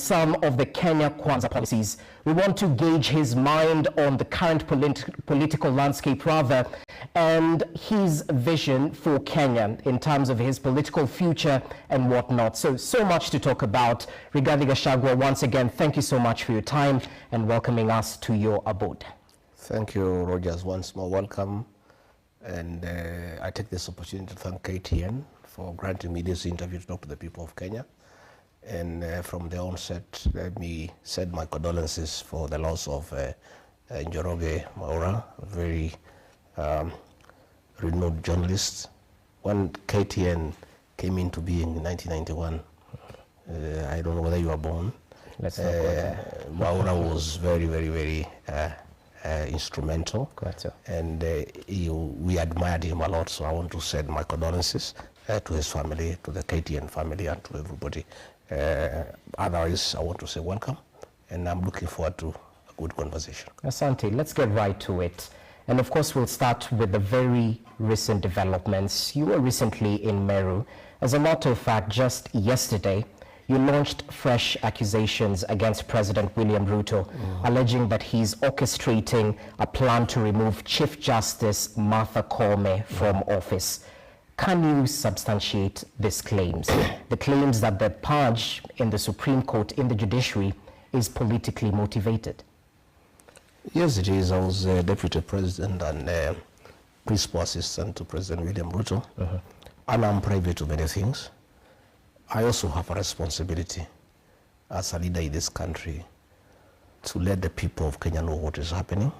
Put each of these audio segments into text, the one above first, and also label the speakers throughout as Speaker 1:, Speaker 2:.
Speaker 1: some of the Kenya Kwanza policies. We want to gauge his mind on the current political landscape and his vision for Kenya in terms of his political future and whatnot. So much to talk about. Rigathi Gachagua, once again, thank you so much for your time and welcoming us to your abode.
Speaker 2: Thank you, Rogers. Once more, welcome. And I take this opportunity to thank KTN for granting me this interview to talk to the people of Kenya. And from the onset, let me send my condolences for the loss of Njoroge Maura, a very renowned journalist. When KTN came into being in 1991, I don't know whether you were born.
Speaker 1: Let's not go there.
Speaker 2: Maura was very, very, very instrumental.
Speaker 1: So.
Speaker 2: And we admired him a lot, so I want to send my condolences to his family, to the KTN family, and to everybody. Otherwise, I want to say welcome, and I'm looking forward to a good conversation.
Speaker 1: Asante, let's get right to it. And of course, we'll start with the very recent developments. You were recently in Meru. As a matter of fact, just yesterday, you launched fresh accusations against President William Ruto, alleging that he's orchestrating a plan to remove Chief Justice Martha Koome from office. Can you substantiate these claims? The claims that the purge in the Supreme Court, in the judiciary, is politically motivated?
Speaker 2: Yes, it is. I was Deputy President and Principal Assistant to President William Ruto. And I'm privy to many things. I also have a responsibility as a leader in this country to let the people of Kenya know what is happening.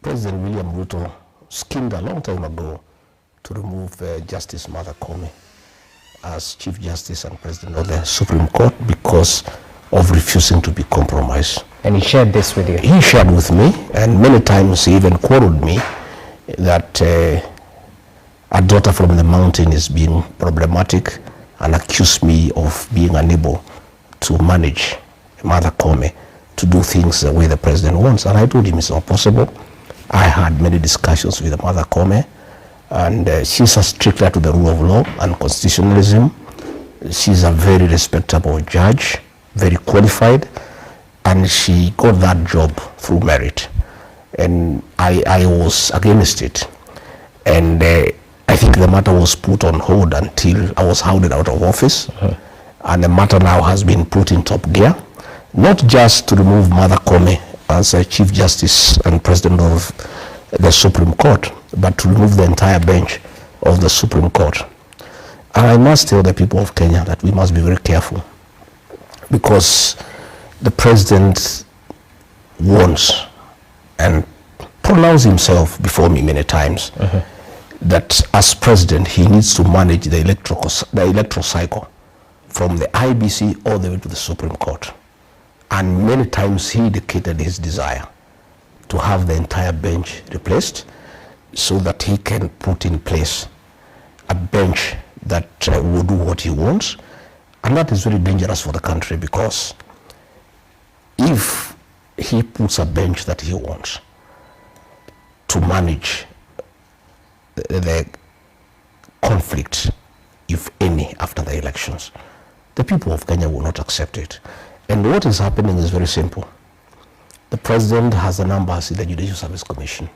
Speaker 2: President William Ruto schemed a long time ago to remove Justice Martha Koome as Chief Justice and President of the Supreme Court because of refusing to be compromised.
Speaker 1: And he shared this with you?
Speaker 2: He shared with me, and many times he even quoted me that a daughter from the mountain is being problematic and accused me of being unable to manage Martha Koome to do things the way the president wants. And I told him it's not possible. I had many discussions with Martha Koome, and she's a stricter to the rule of law and constitutionalism. She's a very respectable judge, very qualified, and she got that job through merit. And I was against it. And I think the matter was put on hold until I was hounded out of office. And the matter now has been put in top gear, not just to remove Martha Koome as a Chief Justice and President of the Supreme Court, but to remove the entire bench of the Supreme Court. And I must tell the people of Kenya that we must be very careful, because the president warns and pronounced himself before me many times that as president he needs to manage the electoral cycle from the IBC all the way to the Supreme Court. And many times he indicated his desire to have the entire bench replaced so that he can put in place a bench that will do what he wants. And that is very dangerous for the country, because if he puts a bench that he wants to manage the conflict, if any, after the elections, the people of Kenya will not accept it. And what is happening is very simple. The president has the numbers in the Judicial Service Commission.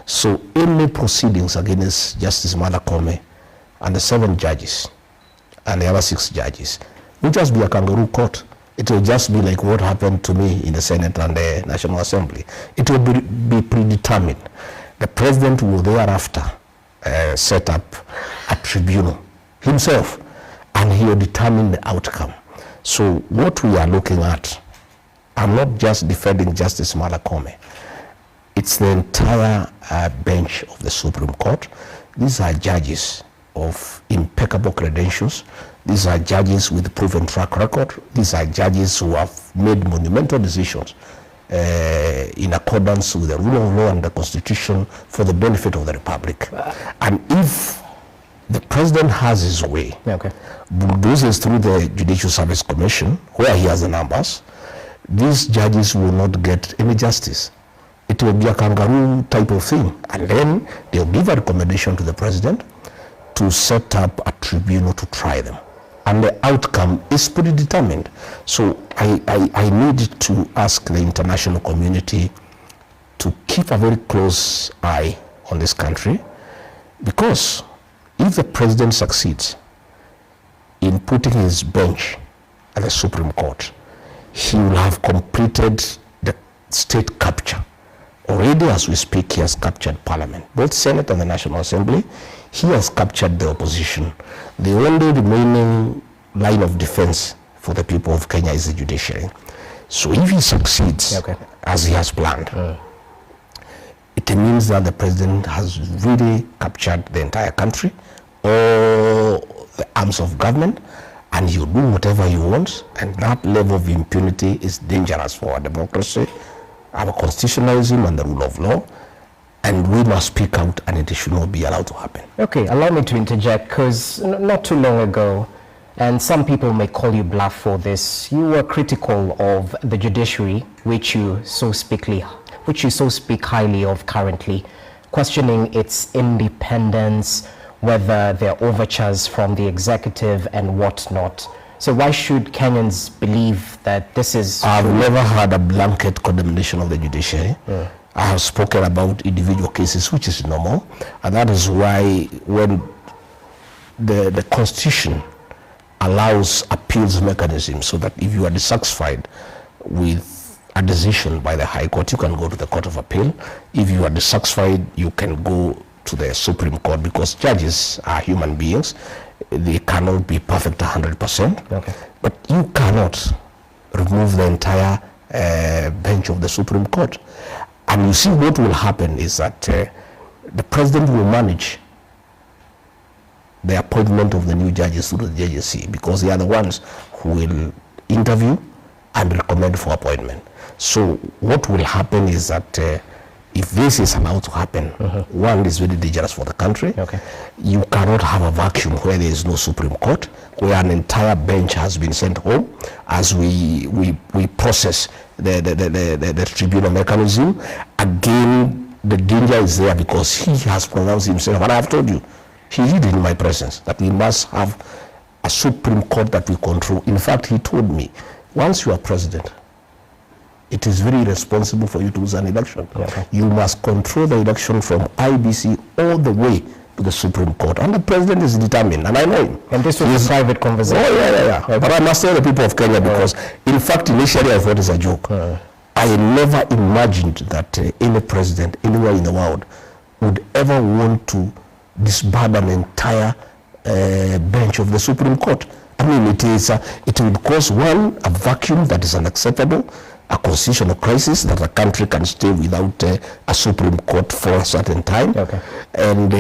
Speaker 2: So any proceedings against Justice Martha Koome and the 7 judges and the other 6 judges will just be a kangaroo court. It will just be like what happened to me in the Senate and the National Assembly. It will be predetermined. The president will thereafter set up a tribunal himself, and he will determine the outcome. So what we are looking at, I'm not just defending Justice Martha Koome. It's the entire bench of the Supreme Court. These are judges of impeccable credentials. These are judges with proven track record. These are judges who have made monumental decisions in accordance with the rule of law and the Constitution for the benefit of the Republic. And if the president has his way, bulldozes through the Judicial Service Commission, where he has the numbers, these judges will not get any justice. It will be a kangaroo type of thing. And then they'll give a recommendation to the president to set up a tribunal to try them. and the outcome is predetermined. So I need to ask the international community to keep a very close eye on this country, because if the president succeeds in putting his bench at the Supreme Court, he will have completed the state capture. Already as we speak, he has captured Parliament, both Senate and the National Assembly. He has captured the opposition. The only remaining line of defense for the people of Kenya is the judiciary. So if he succeeds, as he has planned, it means that the president has really captured the entire country, all the arms of government, and he'll do whatever he wants, and that level of impunity is dangerous for our democracy, our constitutionalism, and the rule of law, and we must speak out, and it should not be allowed to happen.
Speaker 1: Okay, allow me to interject, because not too long ago, and some people may call you bluff for this, you were critical of the judiciary, which you so speak highly of currently, questioning its independence, whether there are overtures from the executive and whatnot. So why should Kenyans believe that this is...
Speaker 2: I've never had a blanket condemnation of the judiciary. I have spoken about individual cases, which is normal, and that is why when the Constitution allows appeals mechanism, so that if you are dissatisfied with a decision by the High Court, you can go to the Court of Appeal. If you are dissatisfied, you can go to the Supreme Court, because judges are human beings. They cannot be perfect 100%, but you cannot remove the entire bench of the Supreme Court. And you see, what will happen is that the president will manage the appointment of the new judges through the JJC, because they are the ones who will interview and recommend for appointment. So what will happen is that if this is allowed to happen, one, is very dangerous for the country. You cannot have a vacuum where there is no Supreme Court, where an entire bench has been sent home as we process the tribunal mechanism. Again, the danger is there, because he has pronounced himself, and I have told you, he did in my presence, that we must have a Supreme Court that we control. In fact, he told me, once you are president, it is very irresponsible for you to lose an election. You must control the election from IBC all the way to the Supreme Court. And the president is determined, and I know him.
Speaker 1: And this was a private conversation.
Speaker 2: But I must tell the people of Kenya, because in fact, initially I thought it's a joke. I never imagined that any president anywhere in the world would ever want to disband an entire bench of the Supreme Court. I mean, it would cause, one, a vacuum that is unacceptable, a constitutional crisis that a country can stay without a Supreme Court for a certain time. And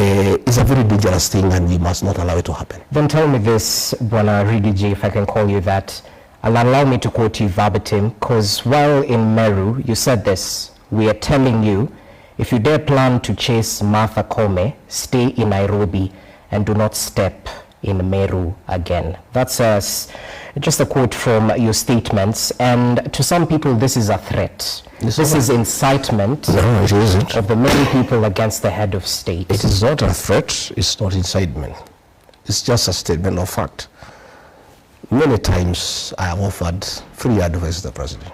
Speaker 2: it's a very dangerous thing, and we must not allow it to happen.
Speaker 1: Then tell me this, Bwana Ridiji, if I can call you that. Allow me to quote you verbatim, because while in Meru, you said this: "We are telling you, if you dare plan to chase Martha Koome, stay in Nairobi and do not step in Meru again." That's just a quote from your statements, and to some people this is a threat. This is incitement of the many people against the head of state.
Speaker 2: It is not a threat, it's not incitement. It's just a statement of fact. Many times I have offered free advice to the president.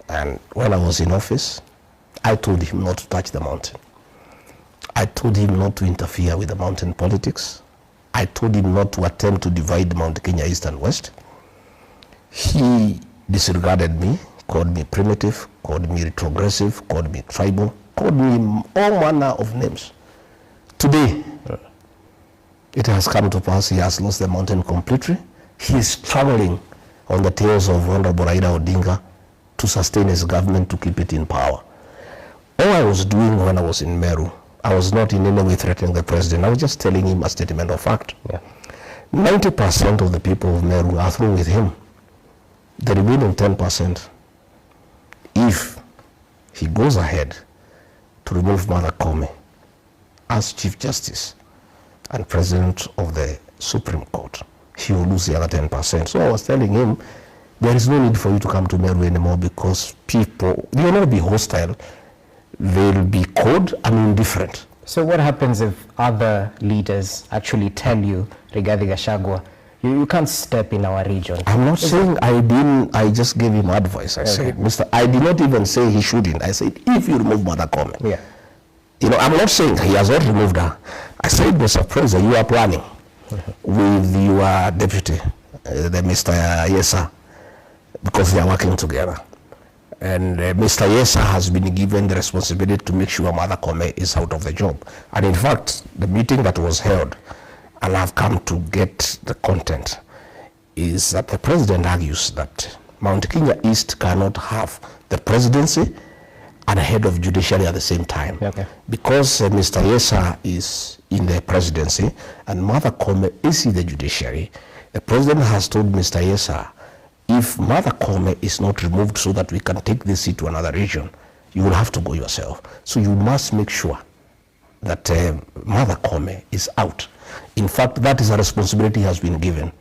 Speaker 2: And when I was in office, I told him not to touch the mountain. I told him not to interfere with the mountain politics. I told him not to attempt to divide Mount Kenya East and West. He disregarded me, called me primitive, called me retrogressive, called me tribal, called me all manner of names. Today, it has come to pass, he has lost the mountain completely. He is traveling on the tails of Honorable Raila Odinga to sustain his government, to keep it in power. All I was doing when I was in Meru, I was not in any way threatening the president. I was just telling him a statement of fact. 90% of the people of Meru are through with him. The remaining 10%, if he goes ahead to remove Martha Koome as Chief Justice and President of the Supreme Court, he will lose the other 10%. So I was telling him, there is no need for you to come to Meru anymore, because people, they will not be hostile, they'll be cold and indifferent.
Speaker 1: So what happens if other leaders actually tell you, Rigathi Gachagua, you can't step in our region?
Speaker 2: I'm not saying I just gave him advice. I said, I did not even say he shouldn't. I said, if you remove Mother Kome.
Speaker 1: Yeah.
Speaker 2: You know, I'm not saying he has not removed her. I said, Mr. President, you are planning with your deputy, the Mr. Yesa, because they are working together. And Mr. Yesa has been given the responsibility to make sure Mother Kome is out of the job. And in fact, the meeting that was held, and I've come to get the content, is that the president argues that Mount Kenya East cannot have the presidency and head of judiciary at the same time.
Speaker 1: Okay. Because
Speaker 2: Mr. Yesa is in the presidency and Mother Kome is in the judiciary, the president has told Mr. Yesa, if Mother Kome is not removed so that we can take this seat to another region, you will have to go yourself. So you must make sure that Mother Kome is out. In fact, that is a responsibility has been given.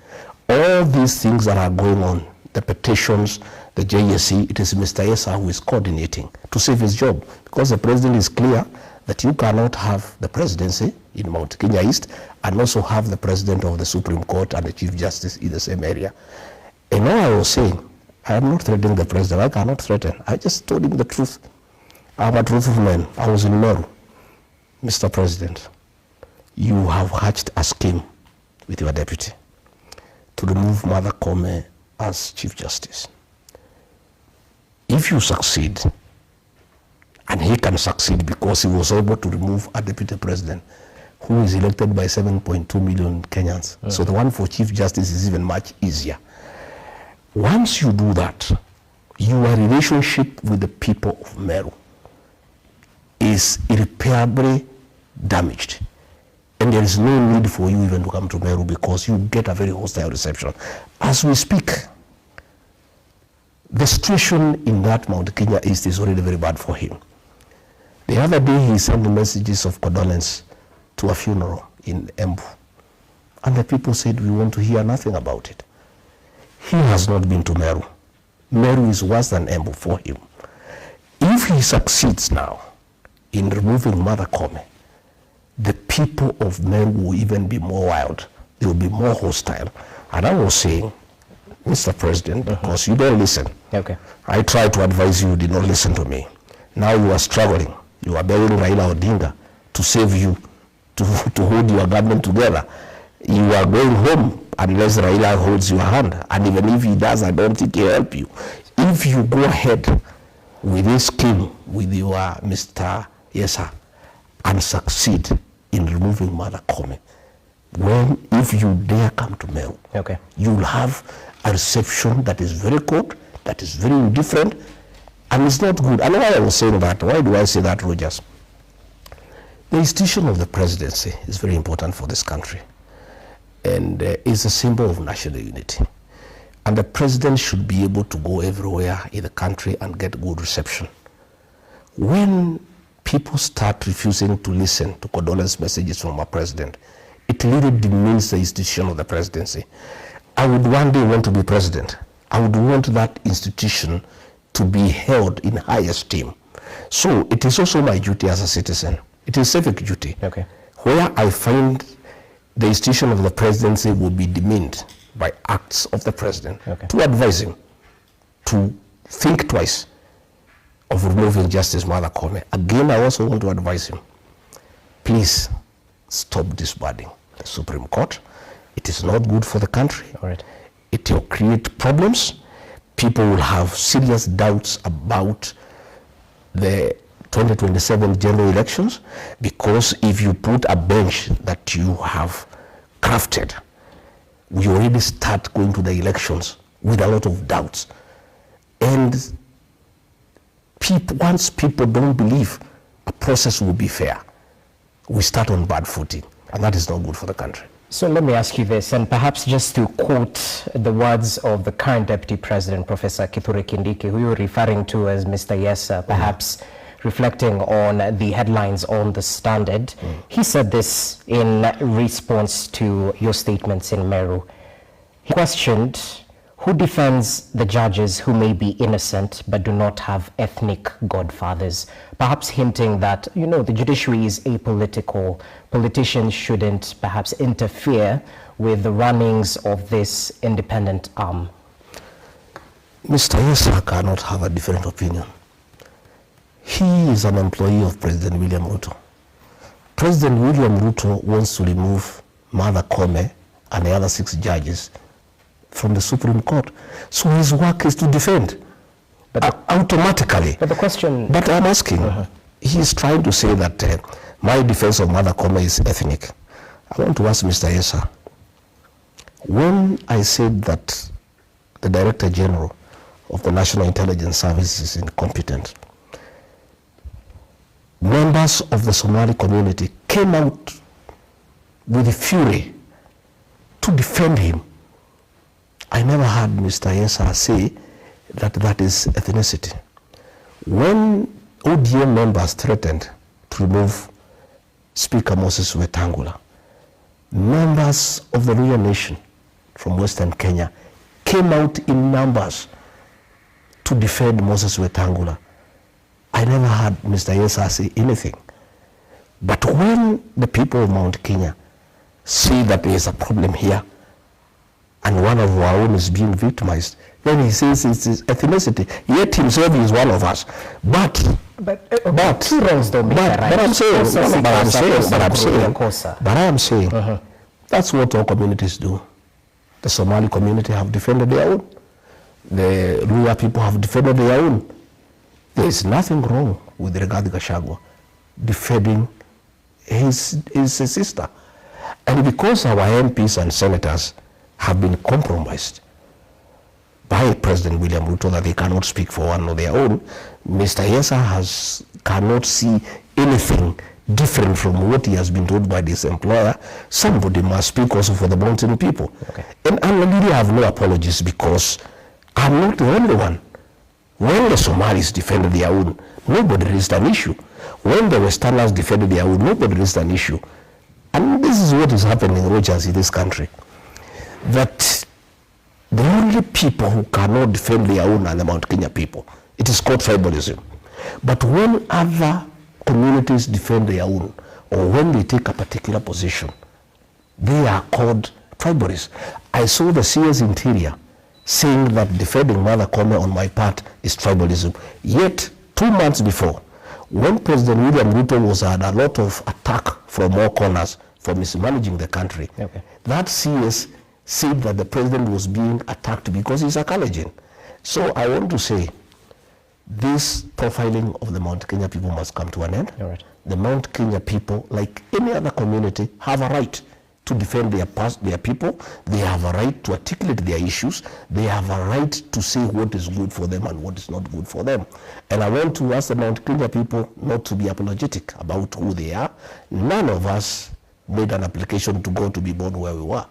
Speaker 2: All these things that are going on, the petitions, the JSC, it is Mr. Yesa who is coordinating to save his job, because the president is clear that you cannot have the presidency in Mount Kenya East and also have the president of the Supreme Court and the Chief Justice in the same area. And all I was saying, I am not threatening the president. I cannot threaten. I just told him the truth. I'm a truthful man. I was in Meru. Mr. President, you have hatched a scheme with your deputy to remove Mother Kome as Chief Justice. If you succeed, and he can succeed because he was able to remove a deputy president who is elected by 7.2 million Kenyans. So the one for Chief Justice is even much easier. Once you do that, your relationship with the people of Meru is irreparably damaged. And there is no need for you even to come to Meru because you get a very hostile reception. As we speak, the situation in that Mount Kenya East is already very bad for him. The other day he sent messages of condolence to a funeral in Embu. And the people said, we want to hear nothing about it. He has not been to Meru. Meru is worse than Embu for him. If he succeeds now in removing Mother Kome, the people of Meru will even be more wild. They will be more hostile. And I was saying, Mr. President, because you don't listen.
Speaker 1: Okay.
Speaker 2: I tried to advise you, you did not listen to me. Now you are struggling. You are begging Raila Odinga to save you, to hold your government together. You are going home unless Raila holds your hand. And even if he does, I don't think he'll help you. If you go ahead with this scheme with your Mr. Yesa and succeed in removing Mother Kome, if you dare come to Meru, you will have a reception that is very cold, that is very indifferent, and it's not good. And why I was saying that, why do I say that, Rogers? The institution of the presidency is very important for this country, and is a symbol of national unity. And the president should be able to go everywhere in the country and get good reception. When people start refusing to listen to condolence messages from our president, it really demeans the institution of the presidency. I would one day want to be president. I would want that institution to be held in high esteem. So it is also my duty as a citizen. It is civic duty. Where I find the institution of the presidency will be demeaned by acts of the president, to advise him to think twice of removing Justice Mother Kome. Again, I also want to advise him, please stop disbanding the Supreme Court. It is not good for the country. It will create problems. People will have serious doubts about the 2027 general elections, because if you put a bench that you have crafted, we already start going to the elections with a lot of doubts. And once people don't believe a process will be fair, we start on bad footing, and that is not good for the country.
Speaker 1: So let me ask you this, and perhaps just to quote the words of the current Deputy President, Professor Kithure Kindiki, who you're referring to as Mr. Yesa, perhaps reflecting on the headlines on The Standard. He said this in response to your statements in Meru. He questioned Who defends the judges who may be innocent but do not have ethnic godfathers? Perhaps hinting that, the judiciary is apolitical. Politicians shouldn't perhaps interfere with the runnings of this independent arm.
Speaker 2: Mr. Yesa cannot have a different opinion. He is an employee of President William Ruto. President William Ruto wants to remove Martha Koome and the other 6 judges from the Supreme Court. So his work is to defend, but automatically.
Speaker 1: But the question...
Speaker 2: But I'm asking, he's trying to say that my defense of Martha Koome is ethnic. I want to ask Mr. Yesa, when I said that the Director General of the National Intelligence Service is incompetent, members of the Somali community came out with fury to defend him. I never heard Mr. Yesa say that that is ethnicity. When ODM members threatened to remove Speaker Moses Wetangula, members of the Luhya Nation from Western Kenya came out in numbers to defend Moses Wetangula. I never heard Mr. Yesa say anything. But when the people of Mount Kenya see that there is a problem here, and one of our own is being victimized, then he says it's his ethnicity. Yet himself is one of us. But
Speaker 1: two wrongs don't make a right.
Speaker 2: But I am saying, that's what all communities do. The Somali community have defended their own. The Luhya people have defended their own. There is nothing wrong with Rigathi Gachagua defending his sister. And because our MPs and senators have been compromised by President William Ruto that they cannot speak for one or their own, Mr. Yesa cannot see anything different from what he has been told by this employer. Somebody must speak also for the mountain people.
Speaker 1: Okay.
Speaker 2: And I really have no apologies, because I'm not the only one. When the Somalis defended their own, nobody raised an issue. When the Westerners defended their own, nobody raised an issue. And this is what is happening, Rogers, in this country. That the only people who cannot defend their own are the Mount Kenya people. It is called tribalism. But when other communities defend their own, or when they take a particular position, they are called tribalists. I saw the CS Interior saying that defending Martha Koome on my part is tribalism. Yet, 2 months before, when President William Ruto was had a lot of attack from all corners for mismanaging the country, that CS said that the president was being attacked because he's a Kalenjin. So I want to say, this profiling of the Mount Kenya people must come to an end.
Speaker 1: Right.
Speaker 2: The Mount Kenya people, like any other community, have a right to defend their people. They have a right to articulate their issues. They have a right to say what is good for them and what is not good for them. And I want to ask the Mount Kenya people not to be apologetic about who they are. None of us made an application to go to be born where we were,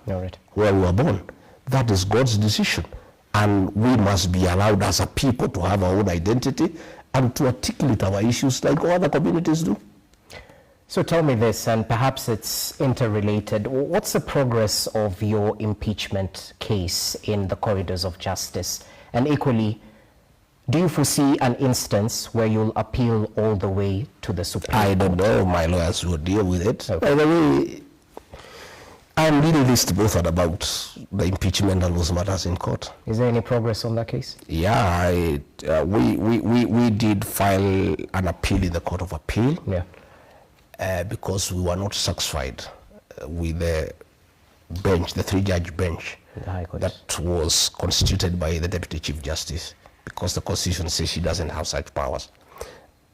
Speaker 2: where we were born. That is God's decision. And we must be allowed as a people to have our own identity and to articulate our issues like all other communities do.
Speaker 1: So tell me this, and perhaps it's interrelated. What's the progress of your impeachment case in the corridors of justice? And equally, do you foresee an instance where you'll appeal all the way to the Supreme Court?
Speaker 2: I don't know. My lawyers will deal with it. Okay. By the way, I'm really least bothered about the impeachment and those matters in court.
Speaker 1: Is there any progress on that case?
Speaker 2: Yeah, we did file an appeal in the Court of Appeal. Because we were not satisfied with the bench, the 3-judge bench that was constituted by the Deputy Chief Justice, because the Constitution says she doesn't have such powers.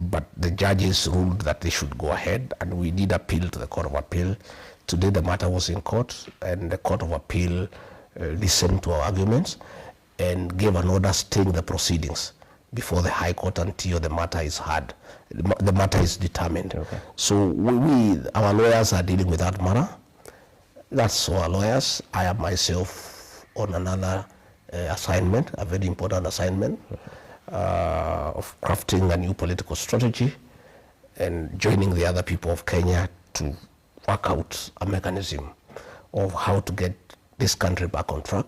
Speaker 2: But the judges ruled that they should go ahead, and we did appeal to the Court of Appeal. Today the matter was in court, and the Court of Appeal listened to our arguments and gave an order staying the proceedings before the High Court until the matter is heard. The matter is determined. Okay. So our lawyers are dealing with that matter. That's our lawyers. I am myself on another assignment, a very important assignment of crafting a new political strategy and joining the other people of Kenya to work out a mechanism of how to get this country back on track,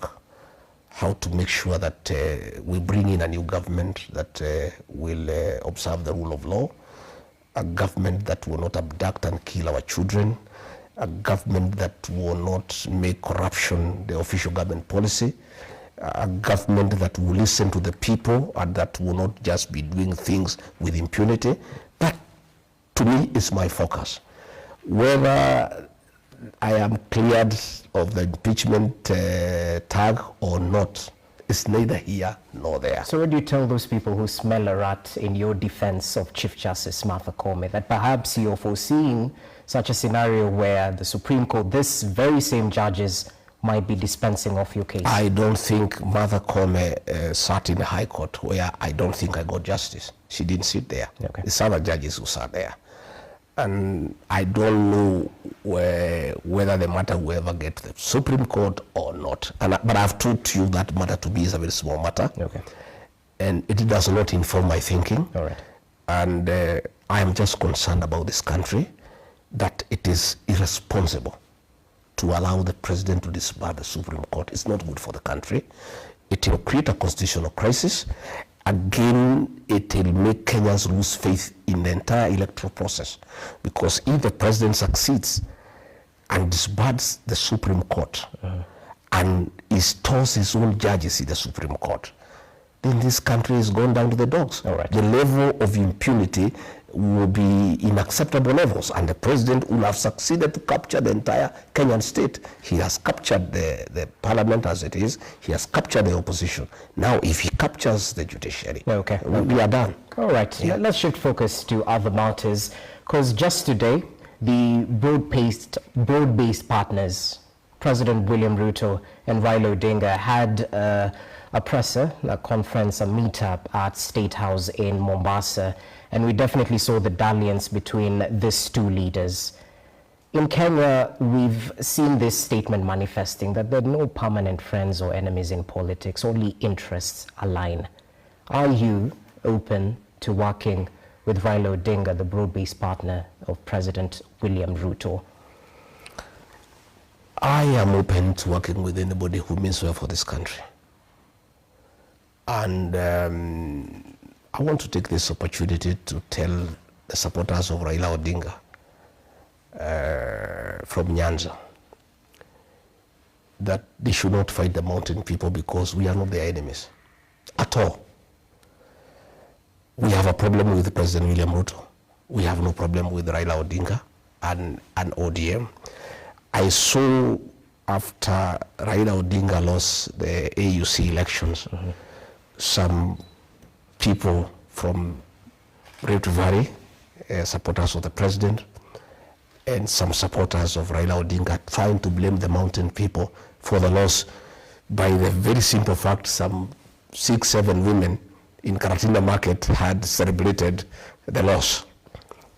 Speaker 2: how to make sure that we bring in a new government that will observe the rule of law, a government that will not abduct and kill our children, a government that will not make corruption the official government policy, a government that will listen to the people and that will not just be doing things with impunity. That, to me, is my focus. Whether I am cleared of the impeachment tag or not, it's neither here nor there.
Speaker 1: So what do you tell those people who smell a rat in your defense of Chief Justice Martha Koome, that perhaps you're foreseeing such a scenario where the Supreme Court, this very same judges, might be dispensing of your case? I
Speaker 2: don't think Martha Koome sat in the High Court where I don't think I got justice. She didn't sit there.
Speaker 1: Okay.
Speaker 2: It's other judges who sat there. And I don't know whether the matter will ever get to the Supreme Court or not. But I've told you that matter to me is a very small matter.
Speaker 1: Okay.
Speaker 2: And it does not inform my thinking.
Speaker 1: All right.
Speaker 2: And I am just concerned about this country, that it is irresponsible to allow the president to disbar the Supreme Court. It's not good for the country. It will create a constitutional crisis. Again, it will make Kenyans lose faith in the entire electoral process. Because if the president succeeds and disbards the Supreme Court and installs his own judges in the Supreme Court, then this country is going down to the dogs.
Speaker 1: All right.
Speaker 2: The level of impunity will be in acceptable levels, and the president will have succeeded to capture the entire Kenyan state. He has captured the parliament as it is. He has captured the opposition. Now, if he captures the judiciary,
Speaker 1: okay,
Speaker 2: we are done.
Speaker 1: All right, yeah. Let's shift focus to other matters, because just today, the broad-based partners, President William Ruto and Raila Odinga, had a presser, a conference, a meetup at State House in Mombasa. And we definitely saw the dalliance between these two leaders. In Kenya, we've seen this statement manifesting that there are no permanent friends or enemies in politics, only interests align. Are you open to working with Raila Odinga, the broad-based partner of President William Ruto?
Speaker 2: I am open to working with anybody who means well for this country. And I want to take this opportunity to tell the supporters of Raila Odinga from Nyanza that they should not fight the mountain people, because we are not their enemies at all. We have a problem with President William Ruto. We have no problem with Raila Odinga and ODM. I saw after Raila Odinga lost the AUC elections, some people from Rift Valley, supporters of the president, and some supporters of Raila Odinga trying to blame the mountain people for the loss by the very simple fact some 6-7 women in Karatina Market had celebrated the loss.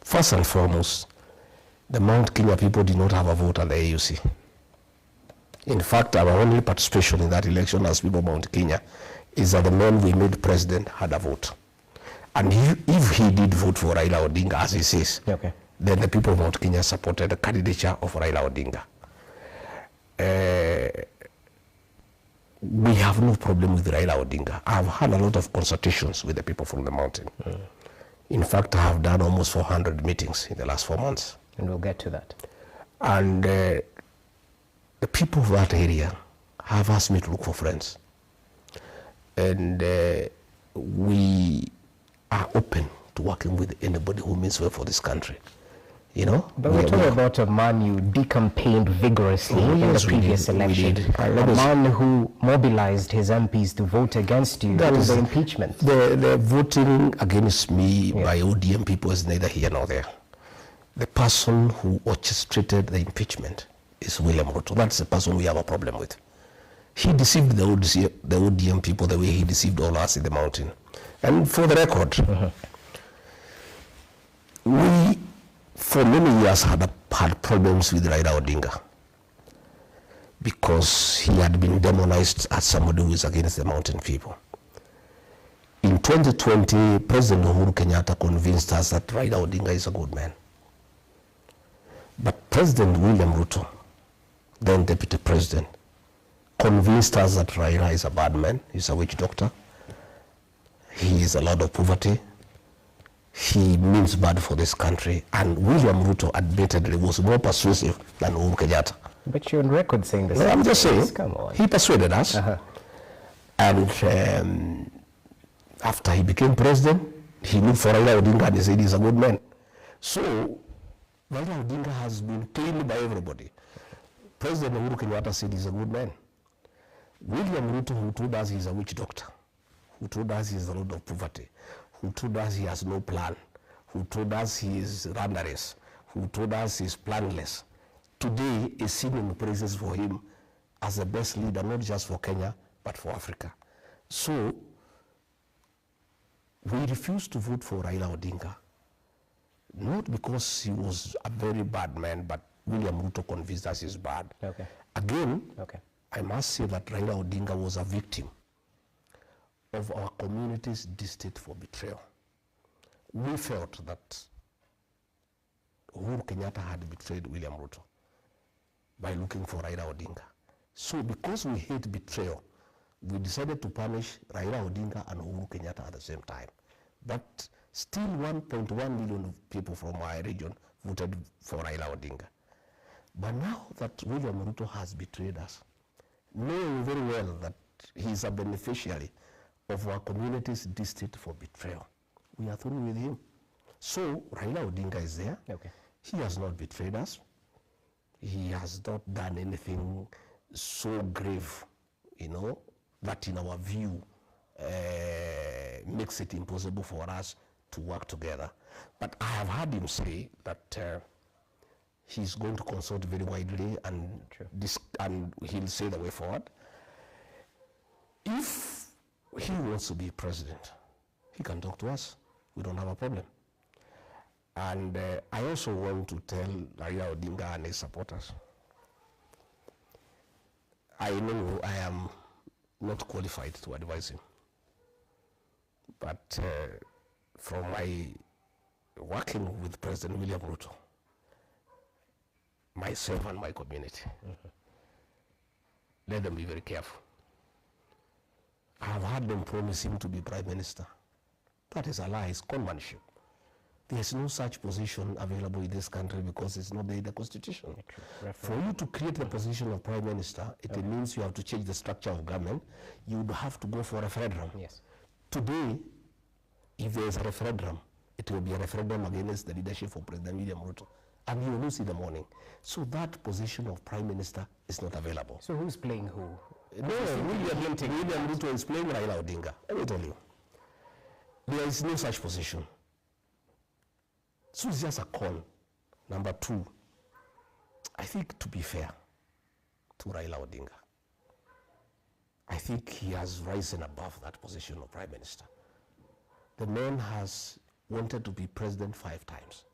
Speaker 2: First and foremost, the Mount Kenya people did not have a vote at the AUC. In fact, our only participation in that election as people of Mount Kenya is that the man we made president had a vote. And if he did vote for Raila Odinga, as he says,
Speaker 1: okay,
Speaker 2: then the people of Mount Kenya supported the candidature of Raila Odinga. We have no problem with Raila Odinga. I've had a lot of consultations with the people from the mountain. In fact, I have done almost 400 meetings in the last 4 months.
Speaker 1: And we'll get to that.
Speaker 2: And the people of that area have asked me to look for friends. And we are open to working with anybody who means well for this country. You know?
Speaker 1: But we're talking about a man you decampaigned vigorously in the previous election. A man who mobilized his MPs to vote against you in the impeachment.
Speaker 2: The voting against me by ODM people is neither here nor there. The person who orchestrated the impeachment is William Ruto. That's the person we have a problem with. He deceived the ODM people the way he deceived all us in the mountain. And for the record, we, for many years, had problems with Raila Odinga because he had been demonized as somebody who is against the mountain people. In 2020, President Uhuru Kenyatta convinced us that Raila Odinga is a good man. But President William Ruto, then Deputy President, convinced us that Raila is a bad man. He's a witch doctor. He is a lot of poverty. He means bad for this country. And William Ruto admittedly was more persuasive than Uhuru Kenyatta.
Speaker 1: But you're on record saying this.
Speaker 2: No, I'm just saying,
Speaker 1: come on.
Speaker 2: He persuaded us. And after he became president, he looked for Raila Odinga and he said he's a good man. So, Raila Odinga has been claimed by everybody. President Uhuru Kenyatta said he's a good man. William Ruto, who told us he's a witch doctor, who told us he's a lot of poverty, who told us he has no plan, who told us he is randaress, who told us he's planless, today is singing praises for him as the best leader, not just for Kenya, but for Africa. So, we refuse to vote for Raila Odinga, not because he was a very bad man, but William Ruto convinced us he's bad.
Speaker 1: Okay.
Speaker 2: Again, I must say that Raila Odinga was a victim of our community's distaste for betrayal. We felt that Uhuru Kenyatta had betrayed William Ruto by looking for Raila Odinga. So because we hate betrayal, we decided to punish Raila Odinga and Uhuru Kenyatta at the same time. But still 1.1 million people from our region voted for Raila Odinga. But now that William Ruto has betrayed us, knowing very well that he is a beneficiary of our community's distaste for betrayal, we are through with him. So Raila Odinga is there. He has not betrayed us. He has not done anything so grave, that in our view makes it impossible for us to work together. But I have heard him say that he's going to consult very widely and he'll say the way forward. If he wants to be president, he can talk to us. We don't have a problem. And I also want to tell Raila Odinga and his supporters, I know I am not qualified to advise him, but from my working with President William Ruto, myself and my community, let them be very careful. I have heard them promise him to be prime minister. That is a lie, it's conmanship. There is no such position available in this country because it's not there in the constitution. For you to create the position of prime minister, it means you have to change the structure of government. You would have to go for a referendum. Today, if there is a referendum, it will be a referendum against the leadership of President William Ruto. And you will lose in the morning. So that position of prime minister is not available.
Speaker 1: So who's playing who?
Speaker 2: No, William Ruto is playing Raila Odinga. Let me tell you. There is no such position. So it's just a con. Number two, I think to be fair to Raila Odinga, I think he has risen above that position of prime minister. The man has wanted to be president 5 times.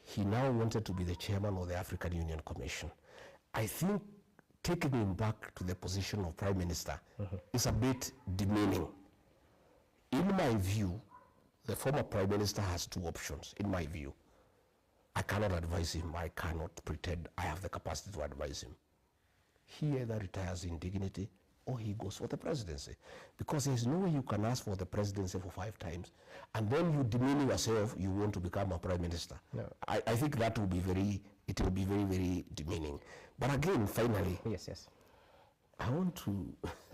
Speaker 2: He now wanted to be the chairman of the African Union Commission. I think taking him back to the position of prime minister is a bit demeaning. In my view, the former prime minister has 2 options, in my view. I cannot advise him. I cannot pretend I have the capacity to advise him. He either retires in dignity or he goes for the presidency. Because there's no way you can ask for the presidency for 5 times and then you demean yourself, you want to become a prime minister. No. I think that will be very, very demeaning. But again, finally, I want to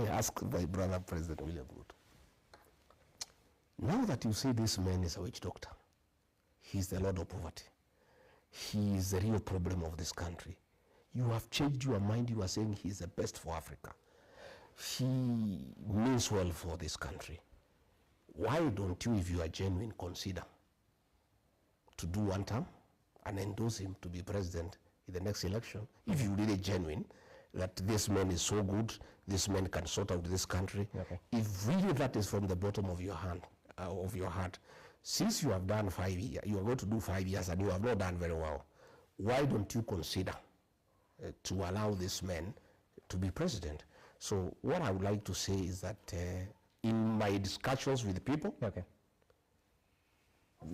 Speaker 2: ask my brother, President William Ruto. Now that you say this man is a witch doctor, he's the Lord of poverty, he is the real problem of this country, you have changed your mind, you are saying he's the best for Africa, he means well for this country. Why don't you, if you are genuine, consider to do 1 term and endorse him to be president in the next election? If you really genuine that this man is so good, this man can sort out this country, if really that is from the bottom of your hand, of your heart, since you have done 5 years, you are going to do 5 years and you have not done very well, why don't you consider to allow this man to be president? So what I would like to say is that in my discussions with the people,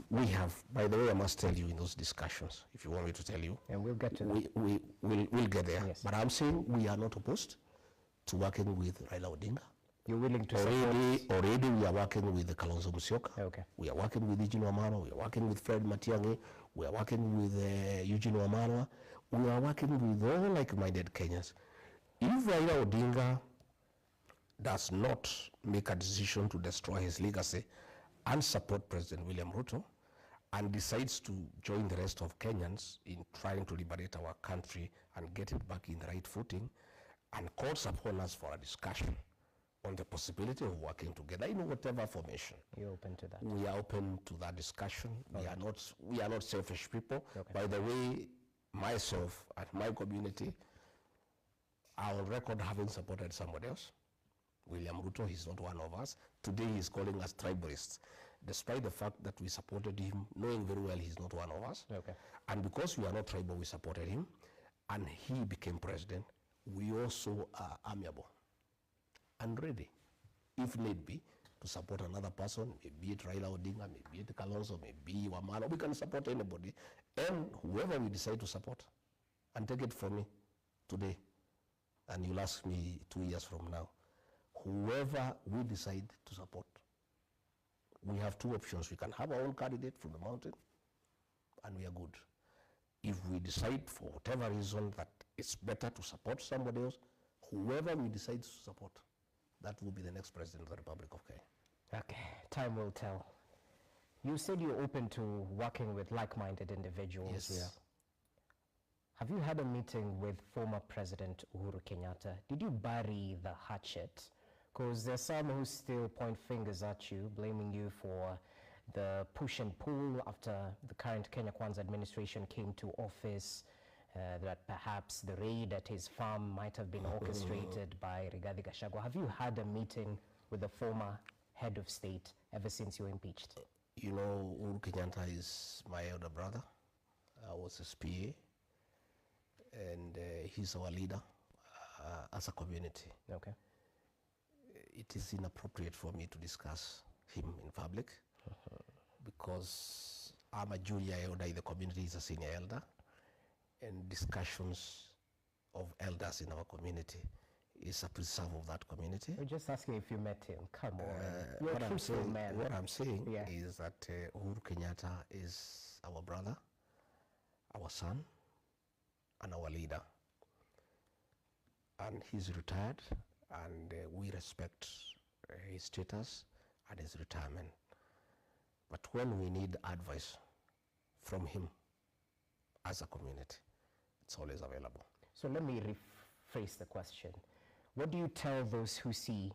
Speaker 2: we have, by the way, I must tell you in those discussions, if you want me to tell you,
Speaker 1: and we'll get to that.
Speaker 2: We'll get there. But I'm saying we are not opposed. to working with Raila Odinga.
Speaker 1: You're willing to support?
Speaker 2: Already we are working with Kalonzo Musyoka.
Speaker 1: Okay.
Speaker 2: We are working with Eugene Wamalwa. We are working with Fred Matiang'i. We are working with Eugene Wamalwa. We are working with all like-minded Kenyans. If Raila Odinga does not make a decision to destroy his legacy and support President William Ruto, and decides to join the rest of Kenyans in trying to liberate our country and get it back in the right footing, and calls upon us for a discussion on the possibility of working together in whatever formation.
Speaker 1: You're open to that? We
Speaker 2: are open to that discussion. Okay. We are not selfish people.
Speaker 1: Okay.
Speaker 2: By the way, myself and my community are on record having supported somebody else. William Ruto, he's not one of us. Today he's calling us tribalists, despite the fact that we supported him, knowing very well he's not one of us.
Speaker 1: Okay.
Speaker 2: And because we are not tribal, we supported him, and he became president. We also are amiable and ready, if need be, to support another person, maybe it Raila Odinga, maybe it Kalonzo, maybe Wamalwa. We can support anybody, and whoever we decide to support. And take it from me today, and you'll ask me 2 years from now. Whoever we decide to support, we have two options. We can have our own candidate from the mountain, and we are good. If we decide for whatever reason that it's better to support somebody else, whoever we decide to support, that will be the next president of the Republic of Kenya.
Speaker 1: Okay, time will tell. You said you're open to working with like-minded individuals.
Speaker 2: Yes.
Speaker 1: Yeah. Have you had a meeting with former President Uhuru Kenyatta? Did you bury the hatchet? Because there's some who still point fingers at you, blaming you for the push and pull after the current Kenya Kwanza administration came to office, that perhaps the raid at his farm might have been orchestrated by Ruto-Raila Gachagua. Have you had a meeting with the former head of state ever since you were impeached?
Speaker 2: You know, Uhuru Kenyatta is my elder brother. I was his PA, and he's our leader as a community.
Speaker 1: Okay.
Speaker 2: It is inappropriate for me to discuss him in public because I'm a junior elder in the community, he's a senior elder, and discussions of elders in our community is a preserve of that community.
Speaker 1: We're just asking if you met him. Come on.
Speaker 2: What I'm saying
Speaker 1: Yeah.
Speaker 2: is that Uhuru Kenyatta is our brother, our son, and our leader. And he's retired, and we respect his status and his retirement. But when we need advice from him as a community, it's always available.
Speaker 1: So let me rephrase the question. What do you tell those who see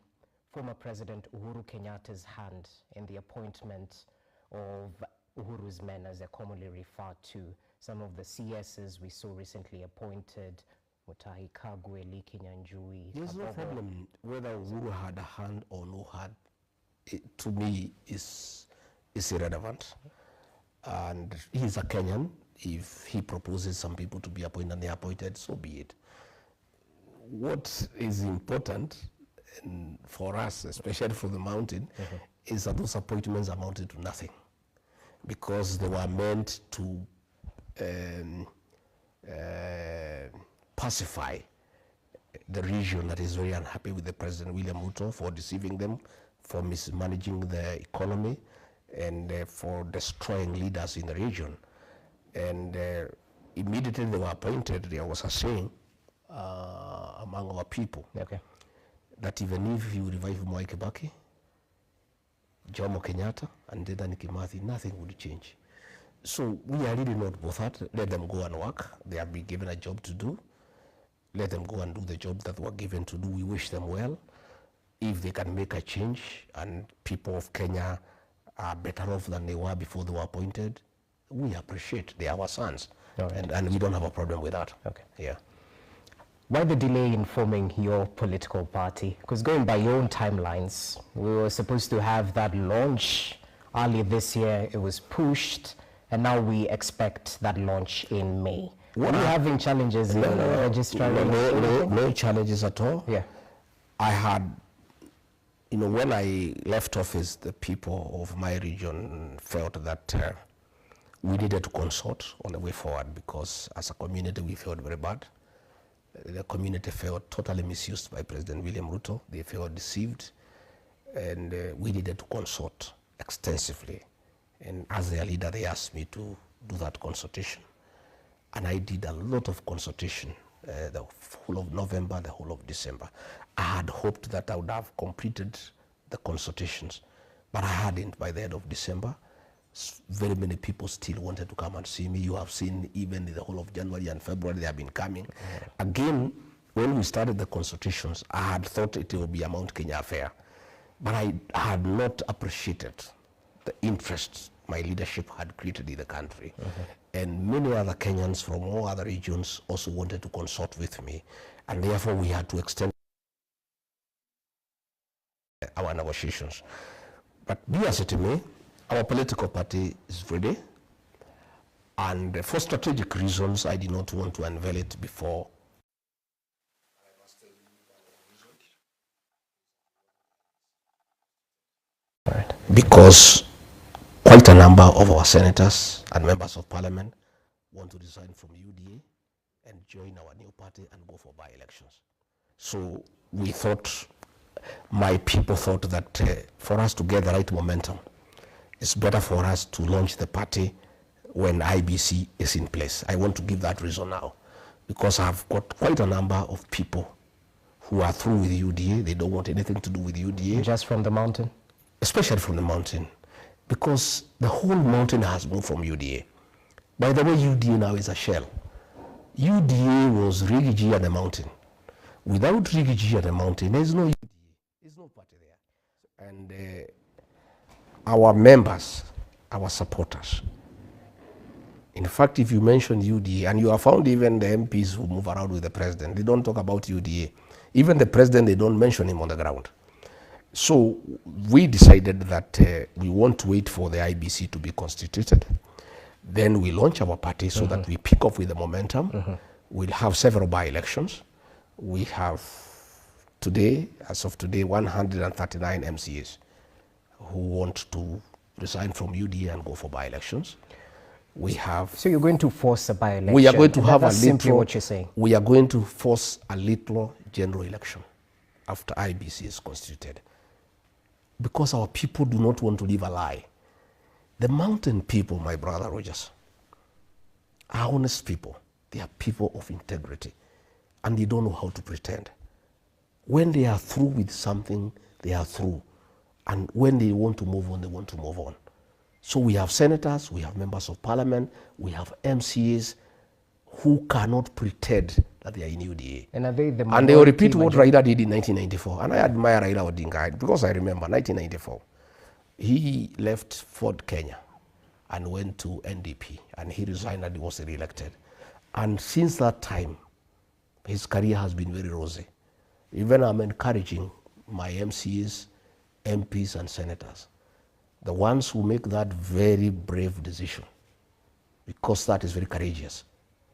Speaker 1: former President Uhuru Kenyatta's hand in the appointment of Uhuru's men, as they're commonly referred to? Some of the CSs we saw recently appointed, Mutahi Kagwe, Kinyanjui.
Speaker 2: There's no problem whether Uhuru had a hand or no hand. It, to me, is irrelevant. And he's a Kenyan. If he proposes some people to be appointed and they are appointed, so be it. What is important for us, especially for the mountain, is that those appointments amounted to nothing, because they were meant to pacify the region that is very unhappy with the President William Ruto for deceiving them, for mismanaging the economy, and for destroying leaders in the region. And immediately they were appointed, there was a saying among our people, that even if you revive Mwai Kibaki, Jomo Kenyatta, and Dedan Kimathi, nothing would change. So we are really not bothered. Let them go and work. They have been given a job to do. Let them go and do the job that they were given to do. We wish them well. If they can make a change and people of Kenya are better off than they were before they were appointed, we appreciate. They are our sons. Right. And we don't have a problem with that.
Speaker 1: Okay.
Speaker 2: Yeah.
Speaker 1: Why the delay in forming your political party? Because going by your own timelines, we were supposed to have that launch early this year. It was pushed, and now we expect that launch in May. Are you having challenges in registering?
Speaker 2: No challenges at all.
Speaker 1: Yeah.
Speaker 2: I had, when I left office, the people of my region felt that we needed to consult on the way forward, because as a community we felt very bad. The community felt totally misused by President William Ruto. They felt deceived, and we needed to consult extensively. And as their leader, they asked me to do that consultation. And I did a lot of consultation, the whole of November, the whole of December. I had hoped that I would have completed the consultations, but I hadn't by the end of December. Very many people still wanted to come and see me. You have seen even in the whole of January and February, they have been coming. Again, when we started the consultations, I had thought it would be a Mount Kenya affair, but I had not appreciated the interest my leadership had created in the country. And many other Kenyans from all other regions also wanted to consult with me, and therefore we had to extend our negotiations. But be as it may, our political party is ready, and for strategic reasons, I did not want to unveil it before.
Speaker 1: Right.
Speaker 2: Because quite a number of our senators and members of parliament want to resign from UDA and join our new party and go for by-elections. So we thought, my people thought that for us to get the right momentum, it's better for us to launch the party when IBC is in place. I want to give that reason now, because I've got quite a number of people who are through with UDA. They don't want anything to do with UDA.
Speaker 1: Just from the mountain?
Speaker 2: Especially from the mountain, because the whole mountain has moved from UDA. By the way, UDA now is a shell. UDA was Rigiji at the mountain. Without Rigiji at the mountain, there's no UDA. There's no party there. And our members, our supporters, in fact, if you mention UDA, and you have found even the MPs who move around with the president, they don't talk about UDA. Even the president, they don't mention him on the ground. So we decided that we want to wait for the IBC to be constituted. Then we launch our party so that we pick up with the momentum. We'll have several by-elections. We have today, as of today, 139 MCAs who want to resign from UDA and go for by-elections. We have.
Speaker 1: So you're going to force a by-election?
Speaker 2: We are going to have a
Speaker 1: little. Simply what you're saying.
Speaker 2: We are going to force a little general election after IBC is constituted, because our people do not want to live a lie. The mountain people, my brother Rogers, are honest people. They are people of integrity, and they don't know how to pretend. When they are through with something, they are through. And when they want to move on, they want to move on. So we have senators, we have members of parliament, we have MCAs who cannot pretend that they are in UDA.
Speaker 1: And are they the
Speaker 2: and they will repeat what Raila did in 1994. And I admire Raila Odinga because I remember 1994. He left Ford Kenya and went to NDP, and he resigned and he was re-elected. And since that time, his career has been very rosy. Even I'm encouraging my MCAs, MPs and senators, the ones who make that very brave decision, because that is very courageous.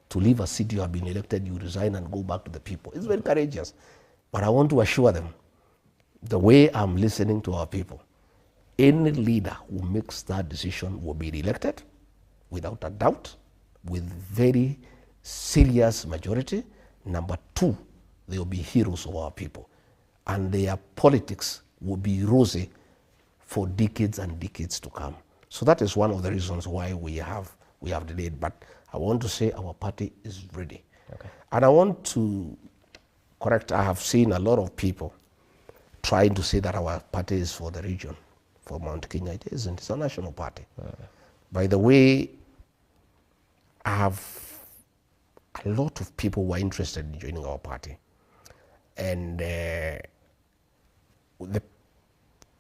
Speaker 2: To leave a seat you have been elected, you resign and go back to the people. It's very courageous. But I want to assure them, the way I'm listening to our people, any leader who makes that decision will be re-elected without a doubt, with very serious majority. Number two, they will be heroes of our people. And their politics will be rosy for decades and decades to come. So that is one of the reasons why we have delayed. But I want to say our party is ready. Okay. And I want to correct, I have seen a lot of people trying to say that our party is for the region, for Mount Kenya. It isn't. It's a national party. By the way, I have a lot of people who are interested in joining our party. And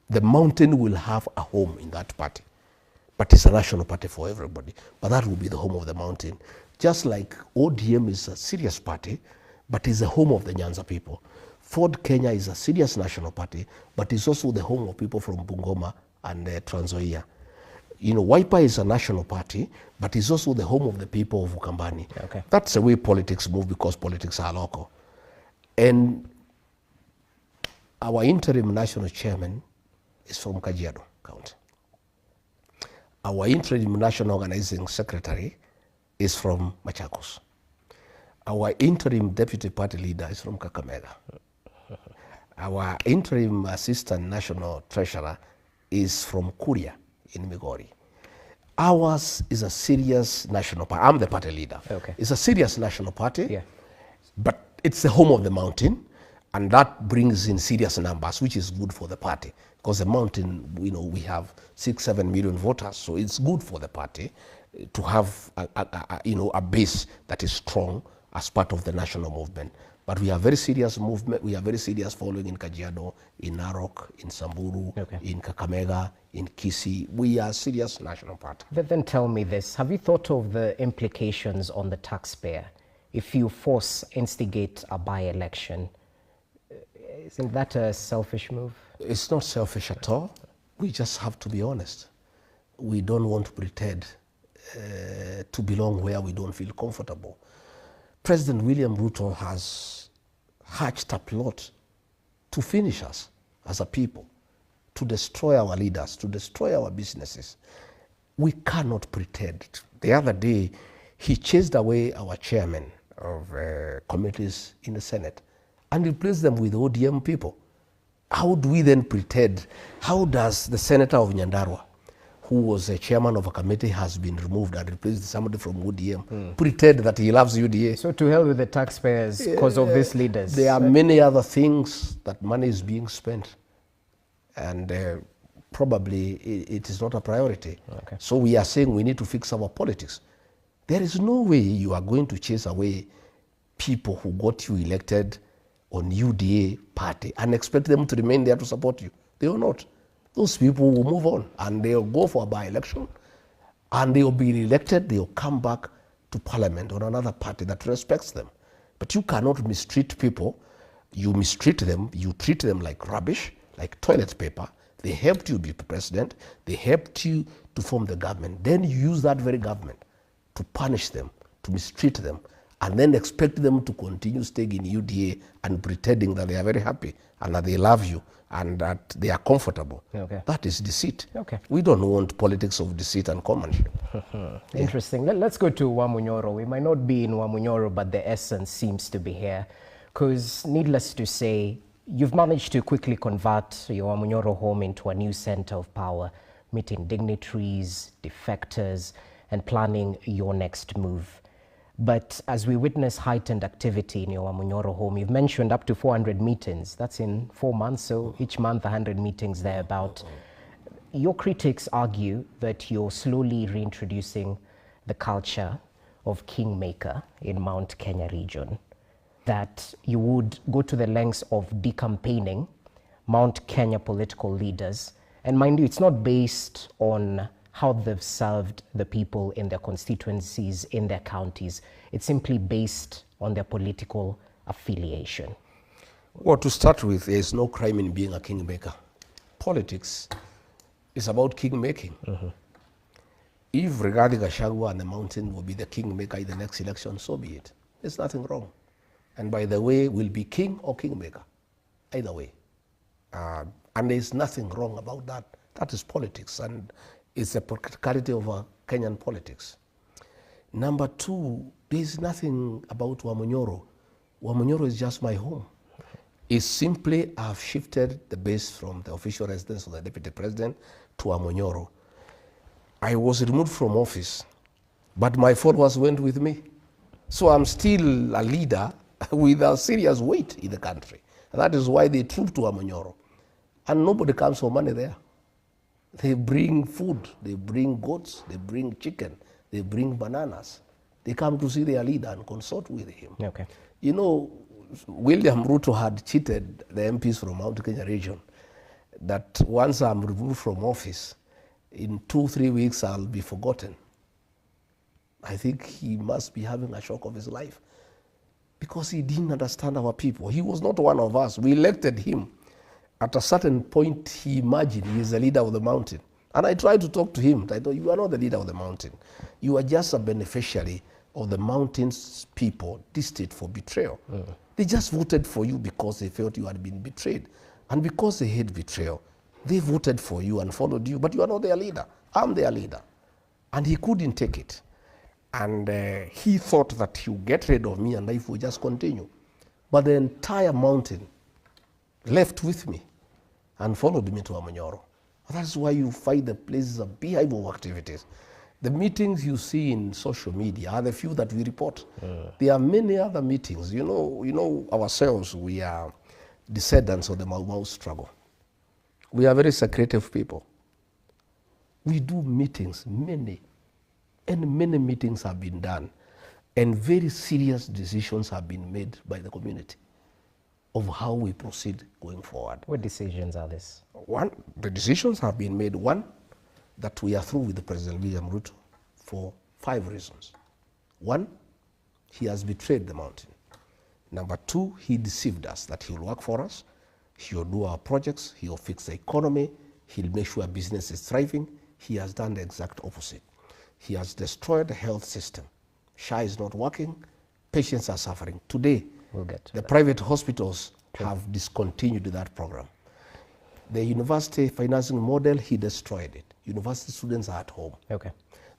Speaker 2: the mountain will have a home in that party. But it's a national party for everybody. But that will be the home of the mountain. Just like ODM is a serious party, but is the home of the Nyanza people. Ford Kenya is a serious national party, but is also the home of people from Bungoma and Trans Nzoia. You know, Wiper is a national party, but is also the home of the people of Ukambani. Okay. That's the way politics move, because politics are local. And our interim national chairman is from Kajiado County. Our interim national organizing secretary is from Machakos. Our interim deputy party leader is from Kakamega. Our interim assistant national treasurer is from Kuria in Migori. Ours is a serious national party. I'm the party leader.
Speaker 1: Okay.
Speaker 2: It's a serious national party,
Speaker 1: Yeah.
Speaker 2: but it's the home of the mountain, and that brings in serious numbers, which is good for the party. Because the mountain, we have 6-7 million voters, so it's good for the party to have a base that is strong as part of the national movement. But we have very serious movement. We have very serious following in Kajiado, in Narok, in Samburu,
Speaker 1: Okay.
Speaker 2: in Kakamega, in Kisii. We are a serious national party.
Speaker 1: But then tell me this, have you thought of the implications on the taxpayer if you instigate a by-election? Isn't that a selfish move?
Speaker 2: It's not selfish at all. We just have to be honest. We don't want to pretend to belong where we don't feel comfortable. President William Ruto has hatched a plot to finish us as a people, to destroy our leaders, to destroy our businesses. We cannot pretend. The other day, he chased away our chairman of committees in the Senate and replaced them with ODM people. How do we then pretend? How does the senator of Nyandarua, who was a chairman of a committee, has been removed and replaced with somebody from UDM, pretend that he loves UDA?
Speaker 1: So to hell with the taxpayers because of these leaders.
Speaker 2: There are many other things that money is being spent, and probably it is not a priority.
Speaker 1: Okay.
Speaker 2: So we are saying we need to fix our politics. There is no way you are going to chase away people who got you elected on UDA party and expect them to remain there to support you. They will not. Those people will move on and they'll go for a by-election and they'll be elected, they'll come back to parliament on another party that respects them. But you cannot mistreat people. You mistreat them, you treat them like rubbish, like toilet paper. They helped you be president, they helped you to form the government. Then you use that very government to punish them, to mistreat them, and then expect them to continue staying in UDA and pretending that they are very happy and that they love you and that they are comfortable.
Speaker 1: Okay.
Speaker 2: That is deceit.
Speaker 1: Okay.
Speaker 2: We don't want politics of deceit and commanship.
Speaker 1: Interesting. Let's go to Wamunyoro. We might not be in Wamunyoro, but the essence seems to be here. Because needless to say, you've managed to quickly convert your Wamunyoro home into a new center of power, meeting dignitaries, defectors, and planning your next move. But as we witness heightened activity in your Wamunyoro home, you've mentioned up to 400 meetings. That's in 4 months, so each month 100 meetings thereabout. Your critics argue that you're slowly reintroducing the culture of Kingmaker in Mount Kenya region, that you would go to the lengths of decampaigning Mount Kenya political leaders. And mind you, it's not based on how they've served the people in their constituencies, in their counties. It's simply based on their political affiliation.
Speaker 2: Well, to start with, there is no crime in being a kingmaker. Politics is about king-making. If Rigathi Gachagua and the mountain will be the kingmaker in the next election, so be it. There's nothing wrong. And by the way, we'll be king or kingmaker, either way. And there's nothing wrong about that. That is politics, and it's a practicality of Kenyan politics. Number two, there's nothing about Wamunyoro. Wamunyoro is just my home. It's simply I've shifted the base from the official residence of the deputy president to Wamunyoro. I was removed from office, but my followers went with me. So I'm still a leader with a serious weight in the country. And that is why they troop to Wamunyoro. And nobody comes for money there. They bring food, they bring goats, they bring chicken, they bring bananas. They come to see their leader and consult with him.
Speaker 1: Okay.
Speaker 2: You know, William Ruto had cheated the MPs from Mount Kenya region that once I'm removed from office, in 2-3 weeks I'll be forgotten. I think he must be having a shock of his life because he didn't understand our people. He was not one of us. We elected him. At a certain point, he imagined he is the leader of the mountain. And I tried to talk to him. I thought, you are not the leader of the mountain. You are just a beneficiary of the mountain's people destined for betrayal. They just voted for you because they felt you had been betrayed. And because they hate betrayal, they voted for you and followed you. But you are not their leader. I'm their leader. And he couldn't take it. And he thought that he would get rid of me and life would just continue. But the entire mountain left with me and followed me to Amanyoro. That's why you find the places of beehive of activities. The meetings you see in social media are the few that we report. There are many other meetings. You know ourselves, we are descendants of the Mau Mau struggle. We are very secretive people. We do meetings, many meetings have been done, and very serious decisions have been made by the community of how we proceed going forward.
Speaker 1: What decisions are this?
Speaker 2: One, the decisions have been made. One, that we are through with the President William Ruto for 5 reasons. One, he has betrayed the mountain. Number 2, he deceived us that he will work for us, he will do our projects, he will fix the economy, he'll make sure business is thriving. He has done the exact opposite. He has destroyed the health system. SHA is not working, patients are suffering. Today,
Speaker 1: we'll get to
Speaker 2: the
Speaker 1: that.
Speaker 2: Private hospitals have discontinued that program. The university financing model, he destroyed it. University students are at home.
Speaker 1: Okay.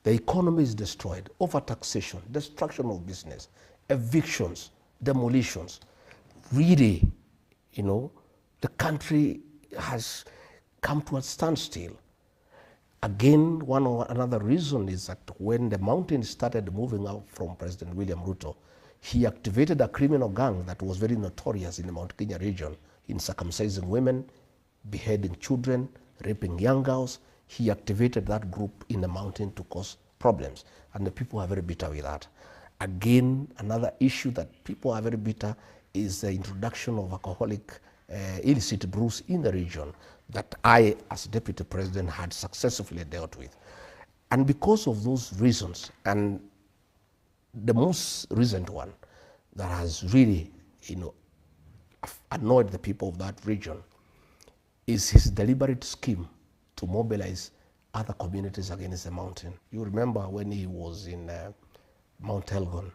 Speaker 2: The economy is destroyed, overtaxation, destruction of business, evictions, demolitions. Really, the country has come to a standstill. Again, another reason is that when the mountain started moving out from President William Ruto, he activated a criminal gang that was very notorious in the Mount Kenya region in circumcising women, beheading children, raping young girls. He activated that group in the mountain to cause problems, and the people are very bitter with that. Again, another issue that people are very bitter is the introduction of alcoholic illicit brews in the region that I, as Deputy President, had successfully dealt with. And because of those reasons, and the most recent one that has really, annoyed the people of that region is his deliberate scheme to mobilize other communities against the mountain. You remember when he was in Mount Elgon,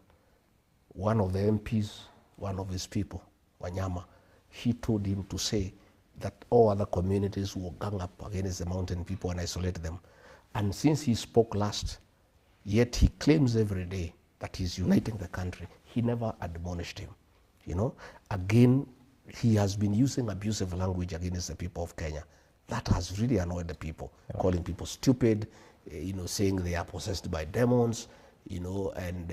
Speaker 2: one of the MPs, one of his people, Wanyama, he told him to say that all other communities will gang up against the mountain people and isolate them. And since he spoke last, yet he claims every day that he's uniting the country, he never admonished him. Again, he has been using abusive language against the people of Kenya. That has really annoyed the people, calling people stupid, saying they are possessed by demons, and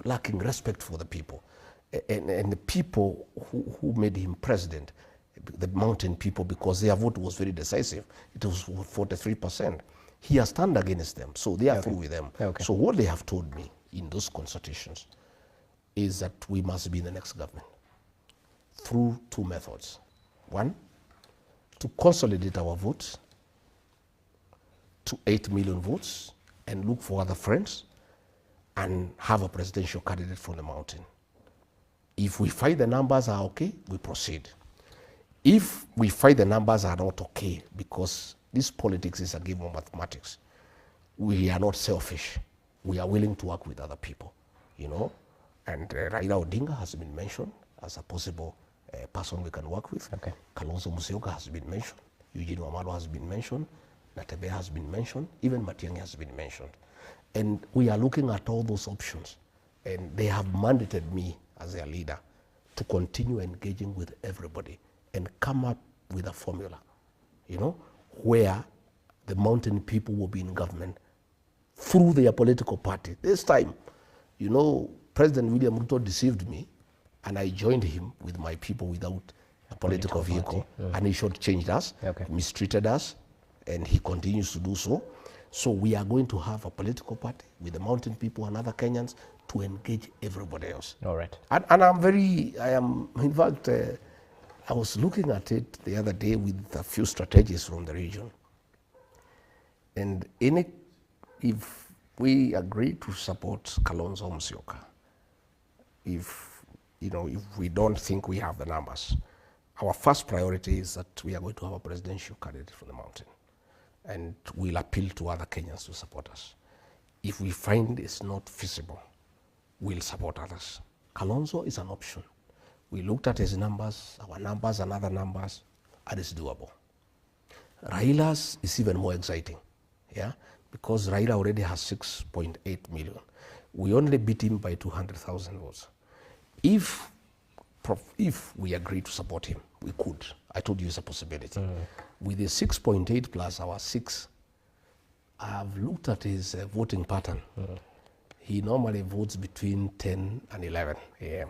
Speaker 2: lacking respect for the people. And the people who made him president, the mountain people, because their vote was very decisive, it was 43%. He has turned against them, so they are through with them.
Speaker 1: Okay.
Speaker 2: So what they have told me in those consultations is that we must be in the next government through 2 methods. One, to consolidate our votes to 8 million votes and look for other friends and have a presidential candidate from the mountain. If we find the numbers are okay, we proceed. If we find the numbers are not okay, because this politics is a game of mathematics, we are not selfish. We are willing to work with other people, And Raila Odinga has been mentioned as a possible person we can work with.
Speaker 1: Okay.
Speaker 2: Kalonzo Musyoka has been mentioned. Eugene Wamalwa has been mentioned. Natebe has been mentioned. Even Matiang'i has been mentioned. And we are looking at all those options. And they have mandated me as their leader to continue engaging with everybody and come up with a formula, where the mountain people will be in government through their political party. This time, President William Ruto deceived me, and I joined him with my people without a political vehicle, and he shortchanged us, mistreated us, and he continues to do so. So we are going to have a political party with the mountain people and other Kenyans to engage everybody else.
Speaker 1: All right.
Speaker 2: And in fact, I was looking at it the other day with a few strategists from the region. And if we agree to support Kalonzo Musyoka, if we don't think we have the numbers, our first priority is that we are going to have a presidential candidate from the mountain, and we'll appeal to other Kenyans to support us. If we find it's not feasible, we'll support others. Kalonzo is an option. We looked at his numbers, our numbers and other numbers, and it's doable. Raila's is even more exciting, because Raila already has 6.8 million. We only beat him by 200,000 votes. If we agree to support him, we could. I told you it's a possibility. With the 6.8 plus our 6, I have looked at his voting pattern. He normally votes between 10 and 11 a.m.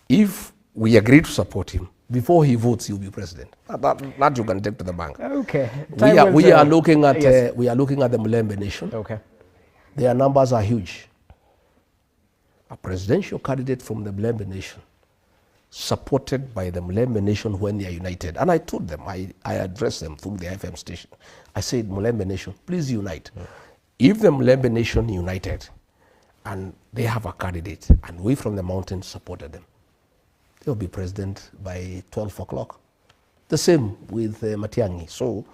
Speaker 2: If we agree to support him, before he votes, he'll be president. That you can take to the bank.
Speaker 1: Okay.
Speaker 2: We are looking at the Mulembe nation.
Speaker 1: Okay.
Speaker 2: Their numbers are huge. A presidential candidate from the Mulembe nation, supported by the Mulembe nation when they are united. And I told them, I addressed them through the FM station. I said, Mulembe nation, please unite. If the Mulembe nation united and they have a candidate and we from the mountains supported them, they'll be president by 12 o'clock. The same with Matiang'i. So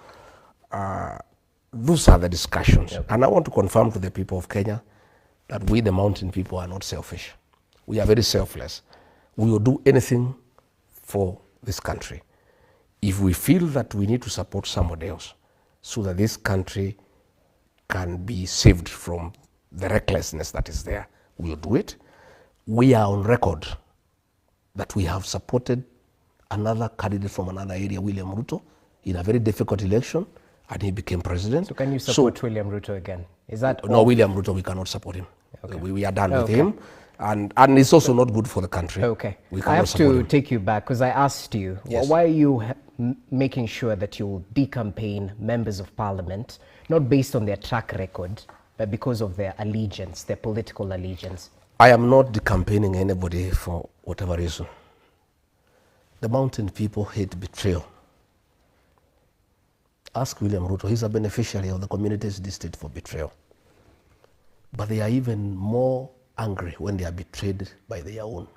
Speaker 2: those are the discussions. Yep. And I want to confirm to the people of Kenya that we, the mountain people, are not selfish. We are very selfless. We will do anything for this country. If we feel that we need to support somebody else so that this country can be saved from the recklessness that is there, we will do it. We are on record that we have supported another candidate from another area, William Ruto, in a very difficult election, and he became president.
Speaker 1: So can you support William Ruto again? Is that
Speaker 2: no, William Ruto, we cannot support him. Okay. We are done with him. And it's also not good for the country.
Speaker 1: Okay. I have to take you back because I asked you,
Speaker 2: yes,
Speaker 1: why are you making sure that you decampaign members of parliament, not based on their track record, but because of their allegiance, their political allegiance?
Speaker 2: I am not decampaigning anybody for whatever reason. The mountain people hate betrayal. Ask William Ruto, he's a beneficiary of the community's district for betrayal. But they are even more angry when they are betrayed by their own.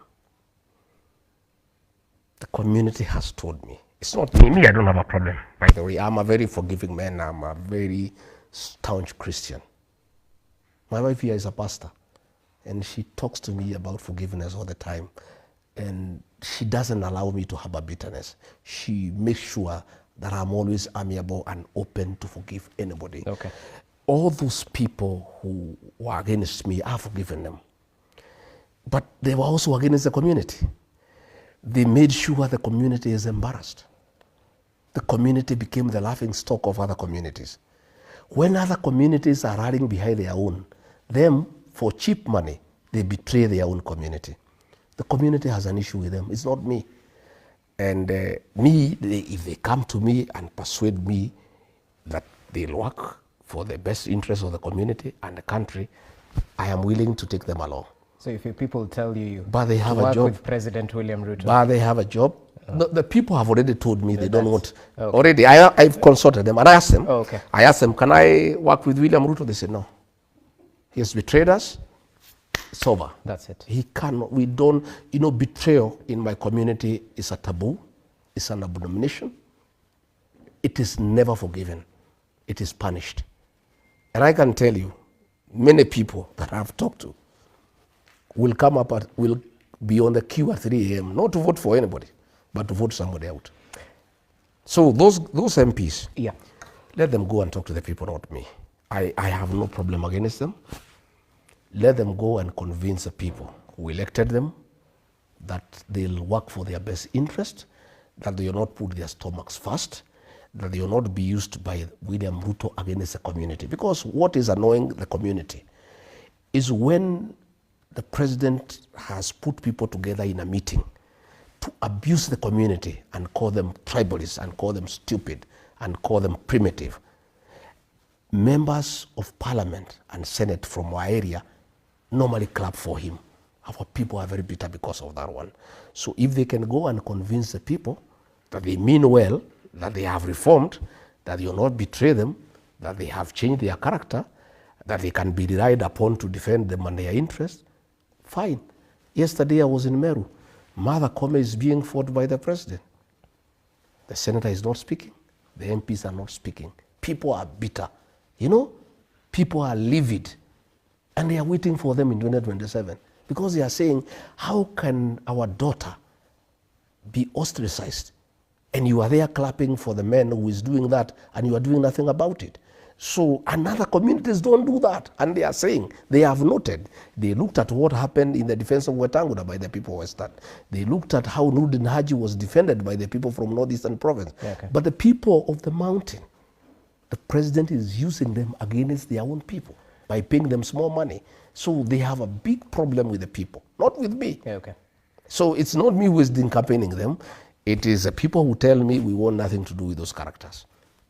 Speaker 2: The community has told me. It's not me, I don't have a problem. By the way, I'm a very forgiving man. I'm a very staunch Christian. My wife here is a pastor, and she talks to me about forgiveness all the time. And she doesn't allow me to have a bitterness. She makes sure that I'm always amiable and open to forgive anybody.
Speaker 1: Okay.
Speaker 2: All those people who were against me, I've forgiven them. But they were also against the community. They made sure the community is embarrassed. The community became the laughing stock of other communities. When other communities are rallying behind their own, them, for cheap money, they betray their own community. The community has an issue with them. It's not me. And if they come to me and persuade me that they'll work for the best interest of the community and the country, I am willing to take them along.
Speaker 1: So if your people tell you
Speaker 2: but they have
Speaker 1: to work
Speaker 2: a job
Speaker 1: with President William Ruto,
Speaker 2: but they have a job, the people have already told me they don't want. Okay. Already, I've consulted them and I asked them.
Speaker 1: Oh, okay.
Speaker 2: I asked them, can I work with William Ruto? They said no. He has betrayed us. It's over.
Speaker 1: That's it.
Speaker 2: He cannot. We don't. Betrayal in my community is a taboo. It's an abomination. It is never forgiven. It is punished. And I can tell you, many people that I've talked to will come up will be on the queue at 3 a.m. not to vote for anybody, but to vote somebody out. So those MPs,
Speaker 1: yeah,
Speaker 2: let them go and talk to the people, not me. I have no problem against them. Let them go and convince the people who elected them that they'll work for their best interest, that they will not put their stomachs first, that they will not be used by William Ruto against the community. Because what is annoying the community is when the president has put people together in a meeting to abuse the community and call them tribalists and call them stupid and call them primitive. Members of parliament and senate from our area normally clap for him. Our people are very bitter because of that one. So if they can go and convince the people that they mean well, that they have reformed, that they will not betray them, that they have changed their character, that they can be relied upon to defend them and their interests, fine. Yesterday I was in Meru. Mother Kome is being fought by the president. The senator is not speaking. The MPs are not speaking. People are bitter. People are livid. And they are waiting for them in 2027 because they are saying, how can our daughter be ostracized? And you are there clapping for the man who is doing that and you are doing nothing about it. So, and other communities don't do that. And they are saying, they have noted, they looked at what happened in the defense of Wetangula by the people of Western. They looked at how Nurdin Haji was defended by the people from Northeastern Province.
Speaker 1: Okay.
Speaker 2: But the people of the mountain, the president is using them against their own people by paying them small money. So they have a big problem with the people, not with me.
Speaker 1: Okay.
Speaker 2: So it's not me who is campaigning them. It is the people who tell me we want nothing to do with those characters.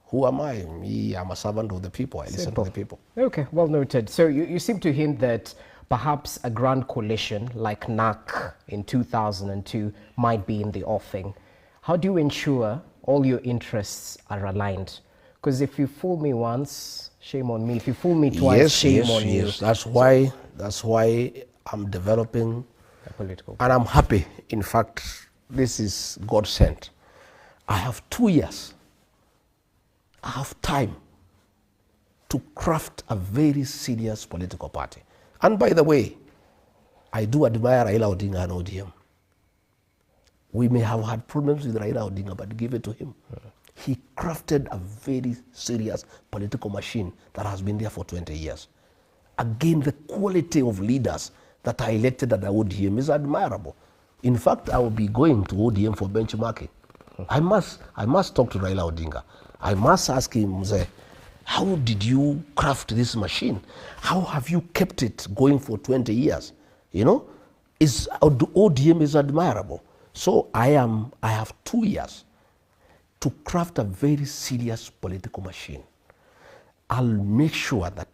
Speaker 2: Who am I? Me, I'm a servant of the people. I listen to the people.
Speaker 1: Okay, well noted. So you seem to hint that perhaps a grand coalition like NAC in 2002 might be in the offing. How do you ensure all your interests are aligned? Because if you fool me once, shame on me. If you fool me twice, shame on you.
Speaker 2: Yes, that's why I'm developing
Speaker 1: a political.
Speaker 2: And I'm happy. In fact, this is God sent. I have 2 years. I have time to craft a very serious political party. And by the way, I do admire Raila Odinga and ODM. We may have had problems with Raila Odinga, but give it to him. He crafted a very serious political machine that has been there for 20 years. Again, the quality of leaders that are elected at the ODM is admirable. In fact, I will be going to ODM for benchmarking. I must talk to Raila Odinga. I must ask him, Mzee, how did you craft this machine? How have you kept it going for 20 years? You know, ODM is admirable. So I have 2 years to craft a very serious political machine. I'll make sure that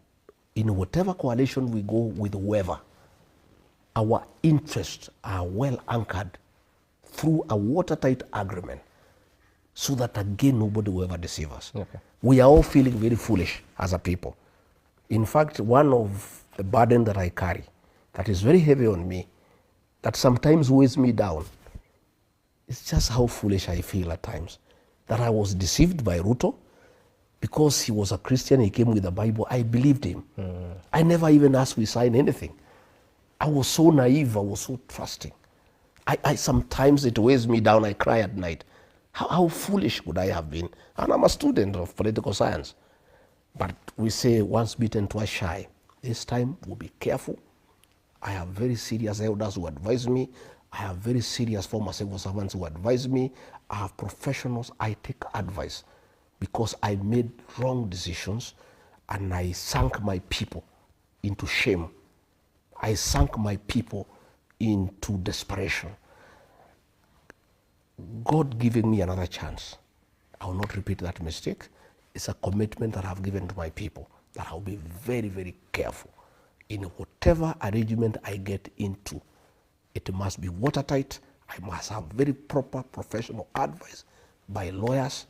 Speaker 2: in whatever coalition we go with whoever, our interests are well anchored through a watertight agreement, so that again nobody will ever deceive us.
Speaker 1: Okay.
Speaker 2: We are all feeling very foolish as a people. In fact, one of the burden that I carry that is very heavy on me, that sometimes weighs me down, is just how foolish I feel at times. That I was deceived by Ruto because he was a Christian, he came with the Bible, I believed him. I never even asked we sign anything. I was so naive, I was so trusting. I sometimes it weighs me down, I cry at night. How foolish could I have been? And I'm a student of political science. But we say once bitten, twice shy. This time we'll be careful. I have very serious elders who advise me. I have very serious former civil servants who advise me. I have professionals, I take advice because I made wrong decisions and I sank my people into shame. I sank my people into desperation. God giving me another chance. I will not repeat that mistake. It's a commitment that I've given to my people that I'll be very, very careful. In whatever arrangement I get into, it must be watertight. I must have very proper professional advice by lawyers,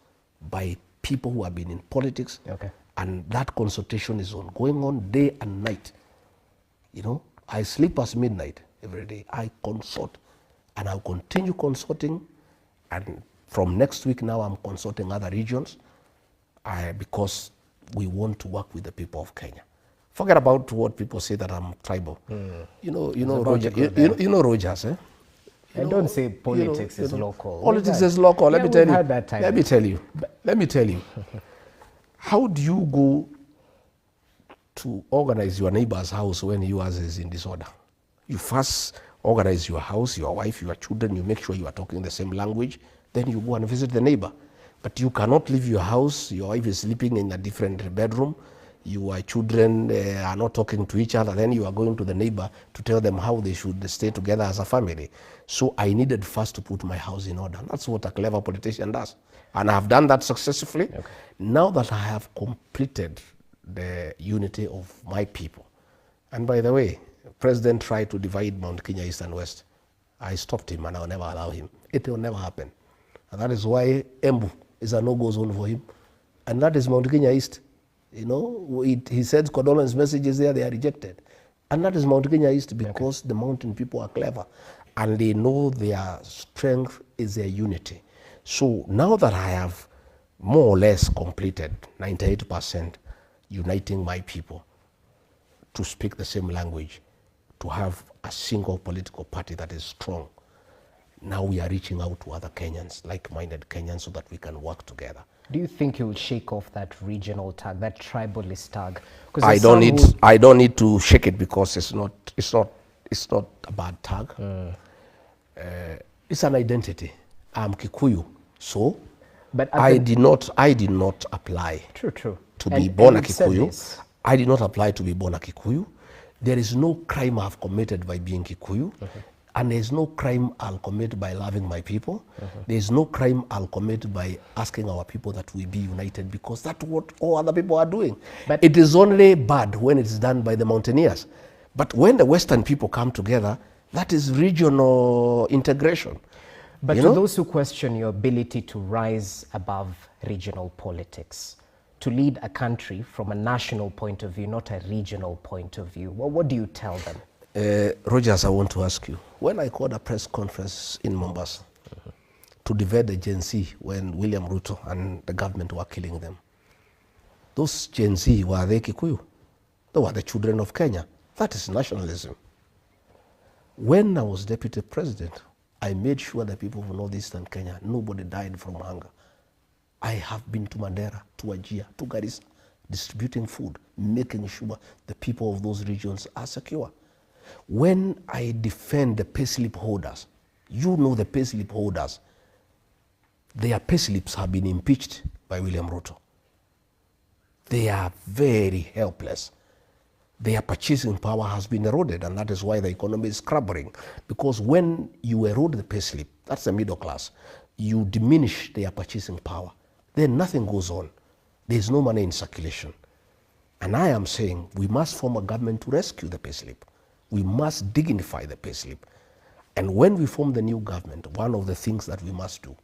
Speaker 2: by people who have been in politics.
Speaker 1: Okay.
Speaker 2: And that consultation is going on day and night. You know, I sleep past midnight every day. I consult and I'll continue consulting. And from next week now, I'm consulting other regions because we want to work with the people of Kenya. Forget about what people say that I'm tribal. You know, Rogers, eh?
Speaker 1: And don't say politics is local.
Speaker 2: Politics is local. Let me tell you. Let me tell you. How do you go to organize your neighbor's house when yours is in disorder? You first organize your house, your wife, your children, you make sure you are talking the same language, then you go and visit the neighbor. But you cannot leave your house, your wife is sleeping in a different bedroom, your children are not talking to each other, then you are going to the neighbor to tell them how they should stay together as a family. So I needed first to put my house in order. That's what a clever politician does. And I have done that successfully. Okay. Now that I have completed the unity of my people, and by the way, President tried to divide Mount Kenya East and West. I stopped him and I will never allow him. It will never happen. And that is why Embu is a no-go zone for him. And that is Mount Kenya East. You know, he sends condolence messages there, they are rejected. And that is Mount Kenya East because the mountain people are clever and they know their strength is their unity. So now that I have more or less completed 98% uniting my people to speak the same language, to have a single political party that is strong. Now we are reaching out to other Kenyans, like-minded Kenyans, so that we can work together.
Speaker 1: Do you think you'll shake off that regional tag, that tribalist tag?
Speaker 2: I don't need to shake it because it's not a bad tag. It's an identity. I'm Kikuyu, so
Speaker 1: but
Speaker 2: I did not apply to be born a Kikuyu. I did not apply to be born a Kikuyu. There is no crime I've committed by being Kikuyu. And there's no crime I'll commit by loving my people. There's no crime I'll commit by asking our people that we be united, because that's what all other people are doing. But it is only bad when it's done by the mountaineers. But when the Western people come together, that is regional integration.
Speaker 1: But to those who question your ability to rise above regional politics, to lead a country from a national point of view, not a regional point of view, well, what do you tell them?
Speaker 2: Rogers, I want to ask you, when I called a press conference in Mombasa to divert the Gen Z when William Ruto and the government were killing them, those Gen Z, were they Kikuyu? They were the children of Kenya. That is nationalism. When I was deputy president, I made sure that people of northeastern Kenya, nobody died from hunger. I have been to Mandera, to Wajir, to Garissa, distributing food, making sure the people of those regions are secure. When I defend the payslip holders, you know the payslip holders, their payslips have been impeached by William Ruto. They are very helpless. Their purchasing power has been eroded, and that is why the economy is crumbling. Because when you erode the payslip, that's the middle class, you diminish their purchasing power, then nothing goes on. There's no money in circulation. And I am saying we must form a government to rescue the payslip. We must dignify the payslip. And when we form the new government, one of the things that we must do,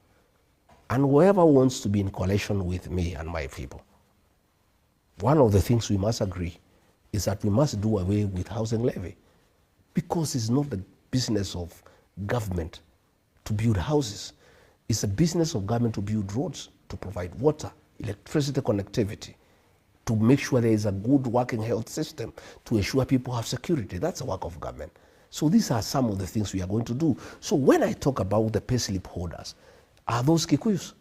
Speaker 2: and whoever wants to be in coalition with me and my people, one of the things we must agree is that we must do away with housing levy, because it's not the business of government to build houses. It's the business of government to build roads, to provide water, electricity connectivity, to make sure there is a good working health system, to ensure people have security. That's the work of government. So these are some of the things we are going to do. So when I talk about the payslip holders, are those Kikuyus?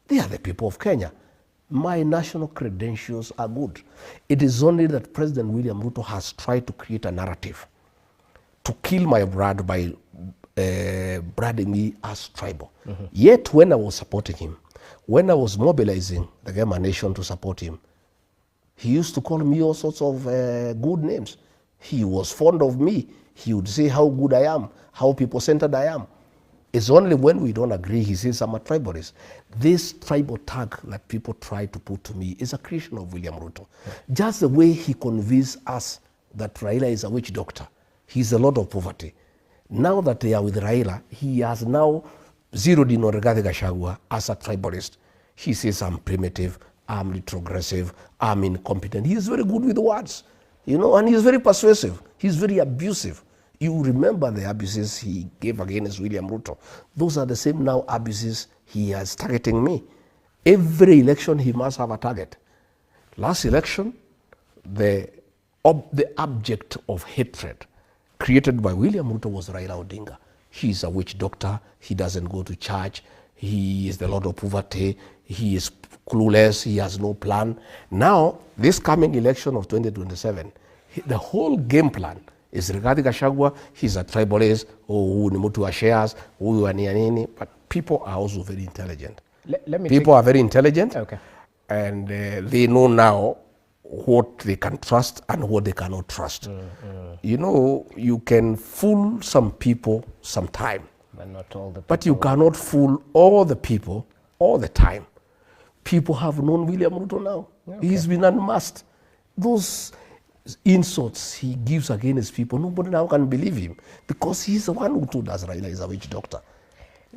Speaker 2: They are the people of Kenya. My national credentials are good. It is only that President William Ruto has tried to create a narrative to kill my brand by branding me as tribal. Yet when I was supporting him, when I was mobilizing the Gema nation to support him, he used to call me all sorts of good names. He was fond of me. He would say how good I am, how people-centered I am. It's only when we don't agree, he says I'm a tribalist. This tribal tag that people try to put to me is a creation of William Ruto. Just the way he convinced us that Raila is a witch doctor. He's a lot of poverty. Now that they are with Raila, he has now zeroed in on Rigathi Gachagua as a tribalist. He says I'm primitive, I'm retrogressive, I'm incompetent. He is very good with words, and he's very persuasive. He's very abusive. You remember the abuses he gave against William Ruto. Those are the same now abuses he is targeting me. Every election he must have a target. Last election, the object of hatred created by William Ruto was Raila Odinga. He's a witch doctor. He doesn't go to church. He is the Lord of poverty. He is clueless. He has no plan. Now, this coming election of 2027, the whole game plan is Rigathi Gachagua. He's a tribalist. Ni mtu wa shares. But people are also very intelligent. People are very intelligent.
Speaker 1: Okay.
Speaker 2: And they know now what they can trust and what they cannot trust. You can fool some people sometime,
Speaker 1: but not all the people.
Speaker 2: But you cannot fool all the people all the time. People have known William Ruto now. Okay. He's been unmasked. Those insults he gives against people, nobody now can believe him, because he's the one who told us Raila is a witch doctor.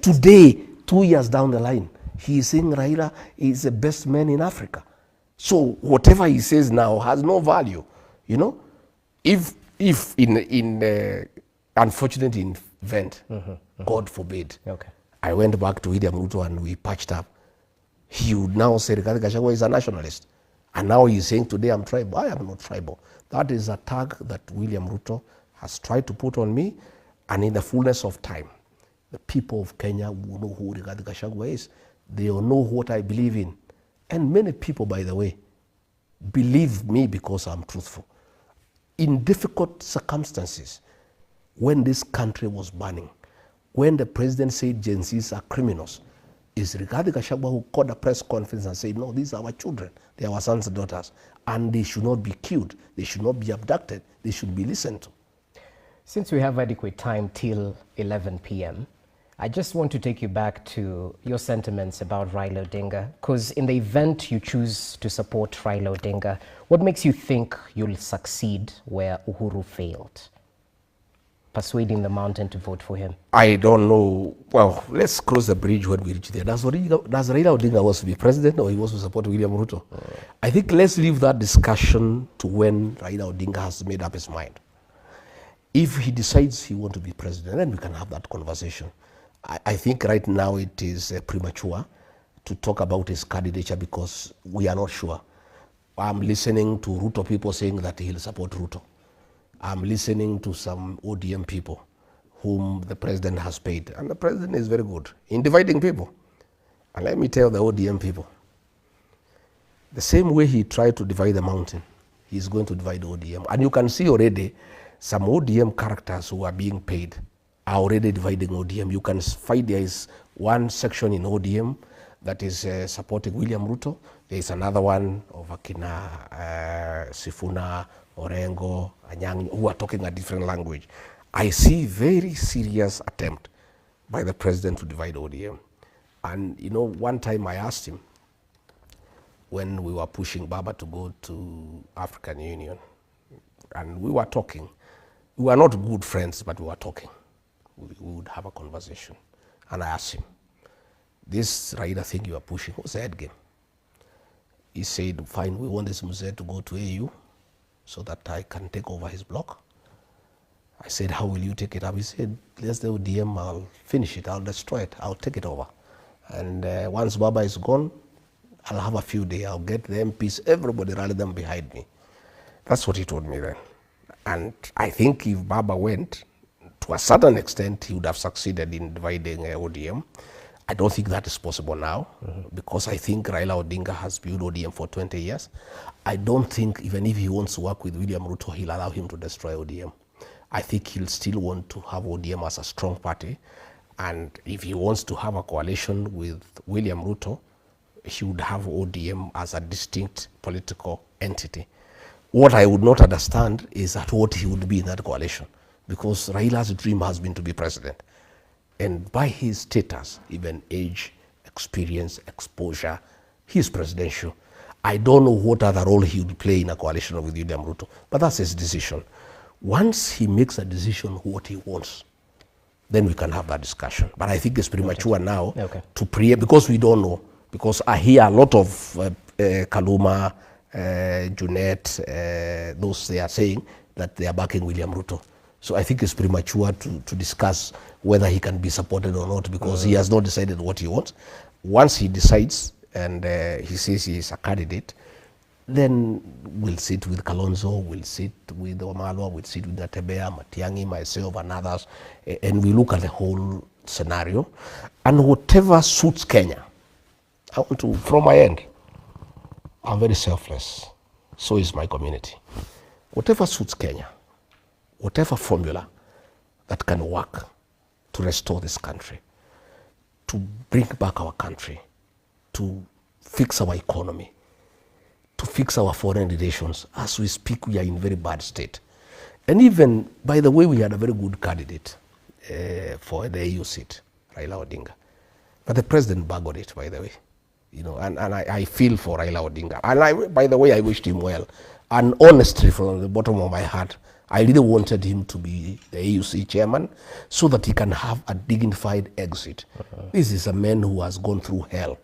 Speaker 2: Today, 2 years down the line, he is saying Raila is the best man in Africa. So whatever he says now has no value. If in unfortunate event, God forbid, I went back to William Ruto and we patched up, he would now say Rigathi Gachagua is a nationalist. And now he's saying today I'm tribal. I am not tribal. That is a tag that William Ruto has tried to put on me. And in the fullness of time, the people of Kenya will know who Rigathi Gachagua is. They will know what I believe in. And many people, by the way, believe me because I'm truthful. In difficult circumstances, when this country was burning, when the president said Gen Zs are criminals, it's Rigathi Gachagua who called a press conference and said, no, these are our children, they are our sons and daughters, and they should not be killed, they should not be abducted, they should be listened to.
Speaker 1: Since we have adequate time till 11 p.m., I just want to take you back to your sentiments about Raila Odinga, because in the event you choose to support Raila Odinga, what makes you think you'll succeed where Uhuru failed? Persuading the mountain to vote for him?
Speaker 2: I don't know. Well, let's cross the bridge when we reach there. Does Raila Odinga wants to be president, or he wants to support William Ruto? I think let's leave that discussion to when Raila Odinga has made up his mind. If he decides he wants to be president, then we can have that conversation. I think right now it is premature to talk about his candidature because we are not sure. I'm listening to Ruto people saying that he'll support Ruto. I'm listening to some ODM people whom the president has paid. And the president is very good in dividing people. And let me tell the ODM people, the same way he tried to divide the mountain, he's going to divide ODM. And you can see already some ODM characters who are being paid are already dividing ODM. You can find there is one section in ODM that is supporting William Ruto. There is another one of Akina, Sifuna, Orengo, Anyang, who are talking a different language. I see very serious attempt by the president to divide ODM. And you know, one time I asked him, when we were pushing Baba to go to African Union, and we were talking. We were not good friends, but we were talking. We would have a conversation. And I asked him, this Raila thing you are pushing, what's the head game? He said, fine, we want this Mzee to go to AU so that I can take over his block. I said, how will you take it up? He said, let's do ODM, I'll finish it, I'll destroy it, I'll take it over. And once Baba is gone, I'll have a few days, I'll get the MPs, everybody rally them behind me. That's what he told me then. And I think if Baba went, to a certain extent, he would have succeeded in dividing ODM. I don't think that is possible now, because I think Raila Odinga has built ODM for 20 years. I don't think even if he wants to work with William Ruto, he'll allow him to destroy ODM. I think he'll still want to have ODM as a strong party. And if he wants to have a coalition with William Ruto, he would have ODM as a distinct political entity. What I would not understand is at what he would be in that coalition, because Raila's dream has been to be president. And by his status, even age, experience, exposure, he's presidential. I don't know what other role he would play in a coalition with William Ruto, but that's his decision. Once he makes a decision what he wants, then we can have that discussion. But I think it's premature now to because we don't know. Because I hear a lot of Kaluma, Junet, those they are saying that they are backing William Ruto. So I think it's premature to discuss whether he can be supported or not, because he has not decided what he wants. Once he decides and he says he is a candidate, then we'll sit with Kalonzo, we'll sit with Wamalwa, we'll sit with Natebea, Matiang'i, myself and others, and we look at the whole scenario. And whatever suits Kenya, I want to, from my end, I'm very selfless. So is my community. Whatever suits Kenya, whatever formula that can work to restore this country, to bring back our country, to fix our economy, to fix our foreign relations. As we speak, we are in very bad state. And even, by the way, we had a very good candidate for the AU seat, Raila Odinga. But the president buggered it, by the way. You know, and I feel for Raila Odinga. And by the way, I wished him well. And honestly, from the bottom of my heart, I really wanted him to be the AUC chairman so that he can have a dignified exit. This is a man who has gone through hell.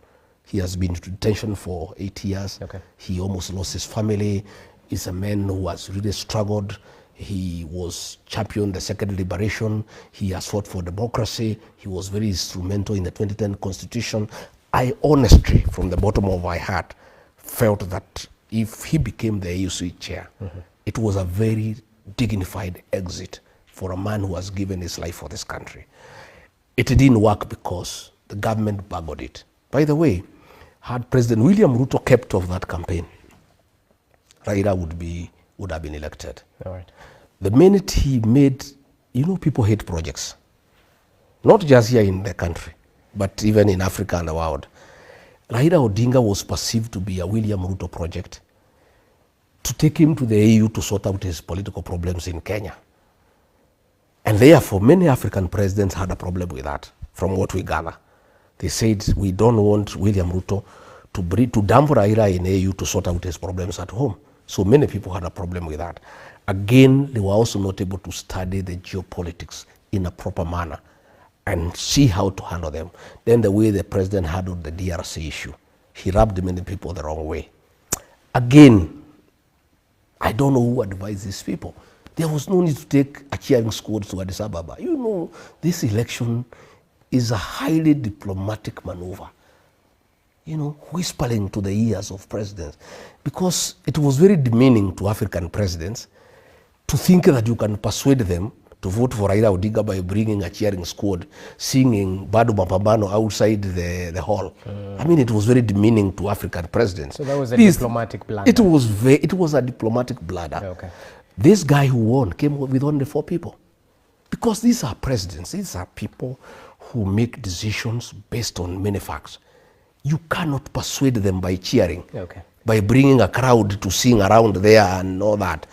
Speaker 2: He has been in detention for 8 years. He almost lost his family. He's a man who has really struggled. He was championed the second liberation. He has fought for democracy. He was very instrumental in the 2010 constitution. I honestly, from the bottom of my heart, felt that if he became the AUC chair, it was a very dignified exit for a man who has given his life for this country. It didn't work because the government buggered it. By the way, Had President William Ruto kept off that campaign, Raila would have been elected.
Speaker 1: All right.
Speaker 2: The minute he made, people hate projects. Not just here in the country, but even in Africa and the world. Raila Odinga was perceived to be a William Ruto project to take him to the AU to sort out his political problems in Kenya. And therefore, many African presidents had a problem with that, from what we gather. They said, we don't want William Ruto to dump Raila in AU to sort out his problems at home. So many people had a problem with that. Again, they were also not able to study the geopolitics in a proper manner and see how to handle them. Then the way the president handled the DRC issue, he rubbed many people the wrong way. Again, I don't know who advised these people. There was no need to take a cheering squad to Addis Ababa. This election is a highly diplomatic maneuver, whispering to the ears of presidents, because it was very demeaning to African presidents to think that you can persuade them to vote for Raila Odinga by bringing a cheering squad, singing Bado Mapambano outside the hall. I mean, it was very demeaning to African presidents.
Speaker 1: So that was a diplomatic blunder.
Speaker 2: It was a diplomatic blunder.
Speaker 1: Okay.
Speaker 2: This guy who won came with only 4 people. Because these are presidents, these are people who make decisions based on many facts. You cannot persuade them by cheering, by bringing a crowd to sing around there and all that.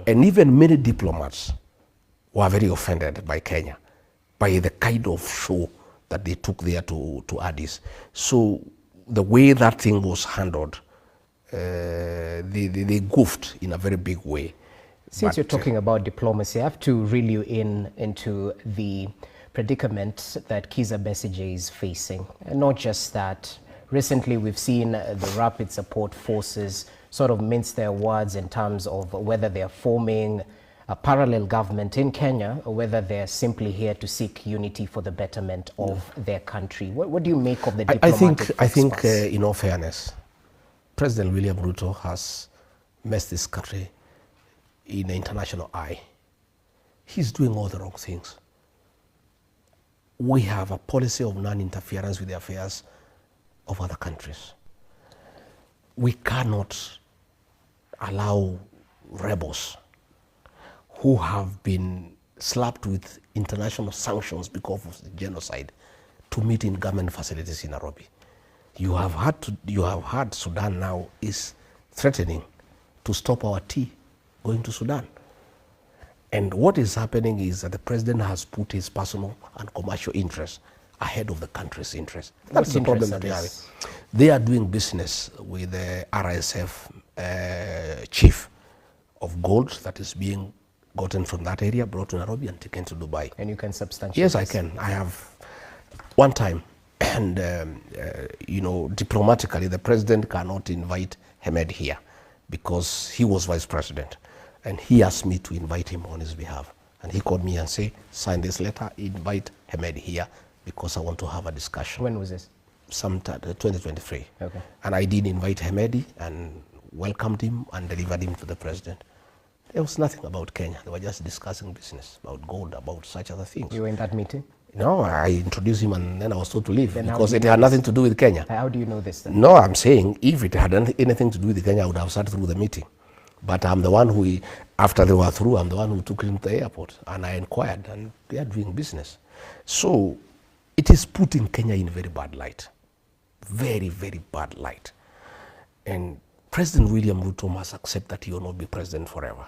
Speaker 2: And even many diplomats were very offended by Kenya, by the kind of show that they took there to Addis. So the way that thing was handled, they goofed in a very big way.
Speaker 1: Since you're talking about diplomacy, I have to reel you into the predicament that Kizza Besigye is facing. And not just that. Recently, we've seen the Rapid Support Forces sort of mince their words in terms of whether they're forming a parallel government in Kenya or whether they're simply here to seek unity for the betterment of their country. What do you make of the diplomatic
Speaker 2: I think in all fairness, President William Ruto has messed this country in the international eye. He's doing all the wrong things. We have a policy of non-interference with the affairs of other countries. We cannot allow rebels who have been slapped with international sanctions because of the genocide to meet in government facilities in Nairobi. You have heard Sudan now is threatening to stop our tea going to Sudan. And what is happening is that the president has put his personal and commercial interests ahead of the country's interests. That's the problem that they have. They are doing business with the RSF chief of gold that is being gotten from that area, brought to Nairobi and taken to Dubai.
Speaker 1: And you can substantiate
Speaker 2: Yes,
Speaker 1: this?
Speaker 2: I can. I have one time, and diplomatically, the president cannot invite Hamed here because he was vice president. And he asked me to invite him on his behalf. And he called me and said, sign this letter, invite Hamed here because I want to have a discussion.
Speaker 1: When was this?
Speaker 2: Sometime 2023.
Speaker 1: Okay.
Speaker 2: And I did invite Hamedi and welcomed him and delivered him to the president. There was nothing about Kenya. They were just discussing business, about gold, about such other things.
Speaker 1: You were in that meeting?
Speaker 2: No, I introduced him and then I was told to leave
Speaker 1: Then
Speaker 2: because it had nothing to do with Kenya.
Speaker 1: How do you know this then?
Speaker 2: No, I'm saying if it had anything to do with Kenya, I would have sat through the meeting. But I'm the one who, after they were through, I'm the one who took him to the airport and I inquired and they are doing business. So it is putting Kenya in very bad light. Very, very bad light. And President William Ruto must accept that he will not be president forever.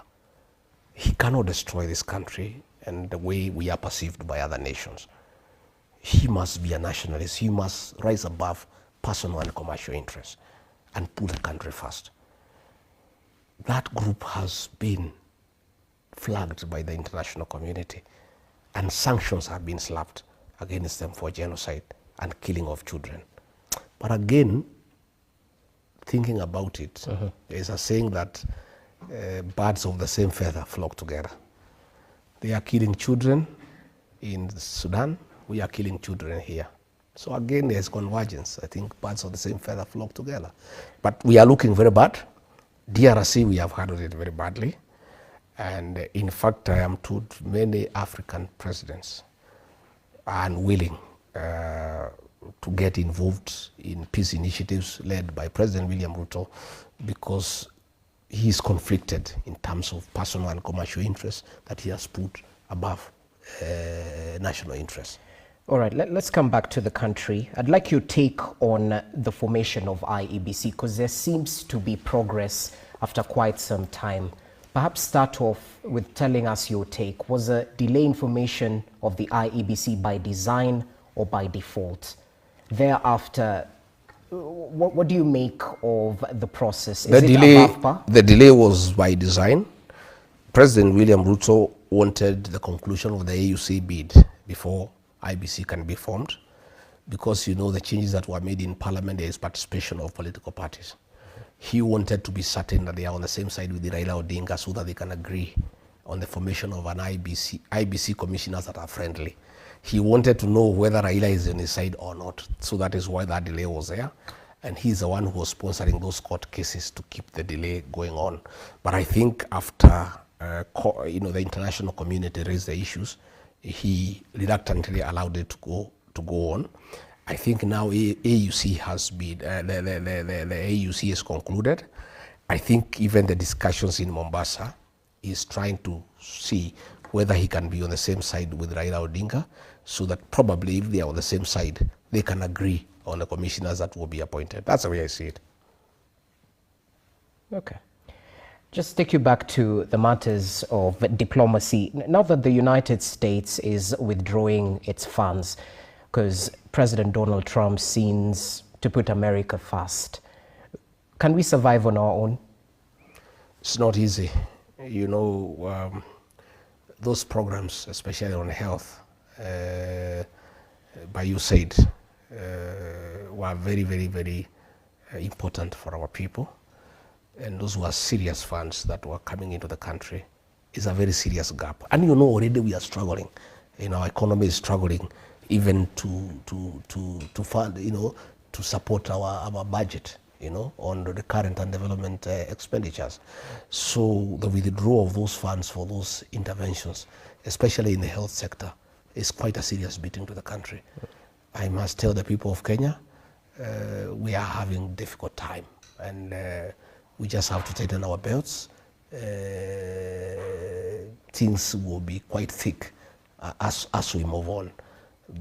Speaker 2: He cannot destroy this country and the way we are perceived by other nations. He must be a nationalist. He must rise above personal and commercial interests and put the country first. That group has been flagged by the international community and sanctions have been slapped against them for genocide and killing of children. But again, thinking about it, there's a saying that birds of the same feather flock together. They are killing children in Sudan, we are killing children here. So again, there's convergence. I think birds of the same feather flock together. But we are looking very bad. DRC, we have handled it very badly. And in fact, I am told many African presidents are unwilling to get involved in peace initiatives led by President William Ruto because he is conflicted in terms of personal and commercial interests that he has put above national interests.
Speaker 1: All right, let's come back to the country. I'd like your take on the formation of IEBC because there seems to be progress after quite some time. Perhaps start off with telling us your take. Was a delay in formation of the IEBC by design or by default? Thereafter, what do you make of the process? Is it above par?
Speaker 2: The delay was by design. President William Ruto wanted the conclusion of the AUC bid before IBC can be formed because, you know, the changes that were made in parliament, there is participation of political parties. He wanted to be certain that they are on the same side with the Raila Odinga so that they can agree on the formation of an IBC commissioners that are friendly. He wanted to know whether Raila is on his side or not. So that is why that delay was there. And he's the one who was sponsoring those court cases to keep the delay going on. But I think after the international community raised the issues, he reluctantly allowed it to go on. I think now AUC has been, the AUC is concluded. I think even the discussions in Mombasa is trying to see whether he can be on the same side with Raila Odinga, so that probably if they are on the same side, they can agree on the commissioners that will be appointed. That's the way I see it.
Speaker 1: Okay. Just take you back to the matters of diplomacy. Now that the United States is withdrawing its funds, because President Donald Trump seems to put America first, can we survive on our own?
Speaker 2: It's not easy. You know, those programs, especially on health, by USAID, were very, very, very important for our people. And those were serious funds that were coming into the country. It's a very serious gap. And you know, already we are struggling. You know, our economy is struggling even to fund, you know, to support our budget, you know, on the current and development expenditures. So the withdrawal of those funds for those interventions, especially in the health sector, is quite a serious beating to the country. I must tell the people of Kenya, we are having a difficult time, and we just have to tighten our belts. Things will be quite thick as we move on.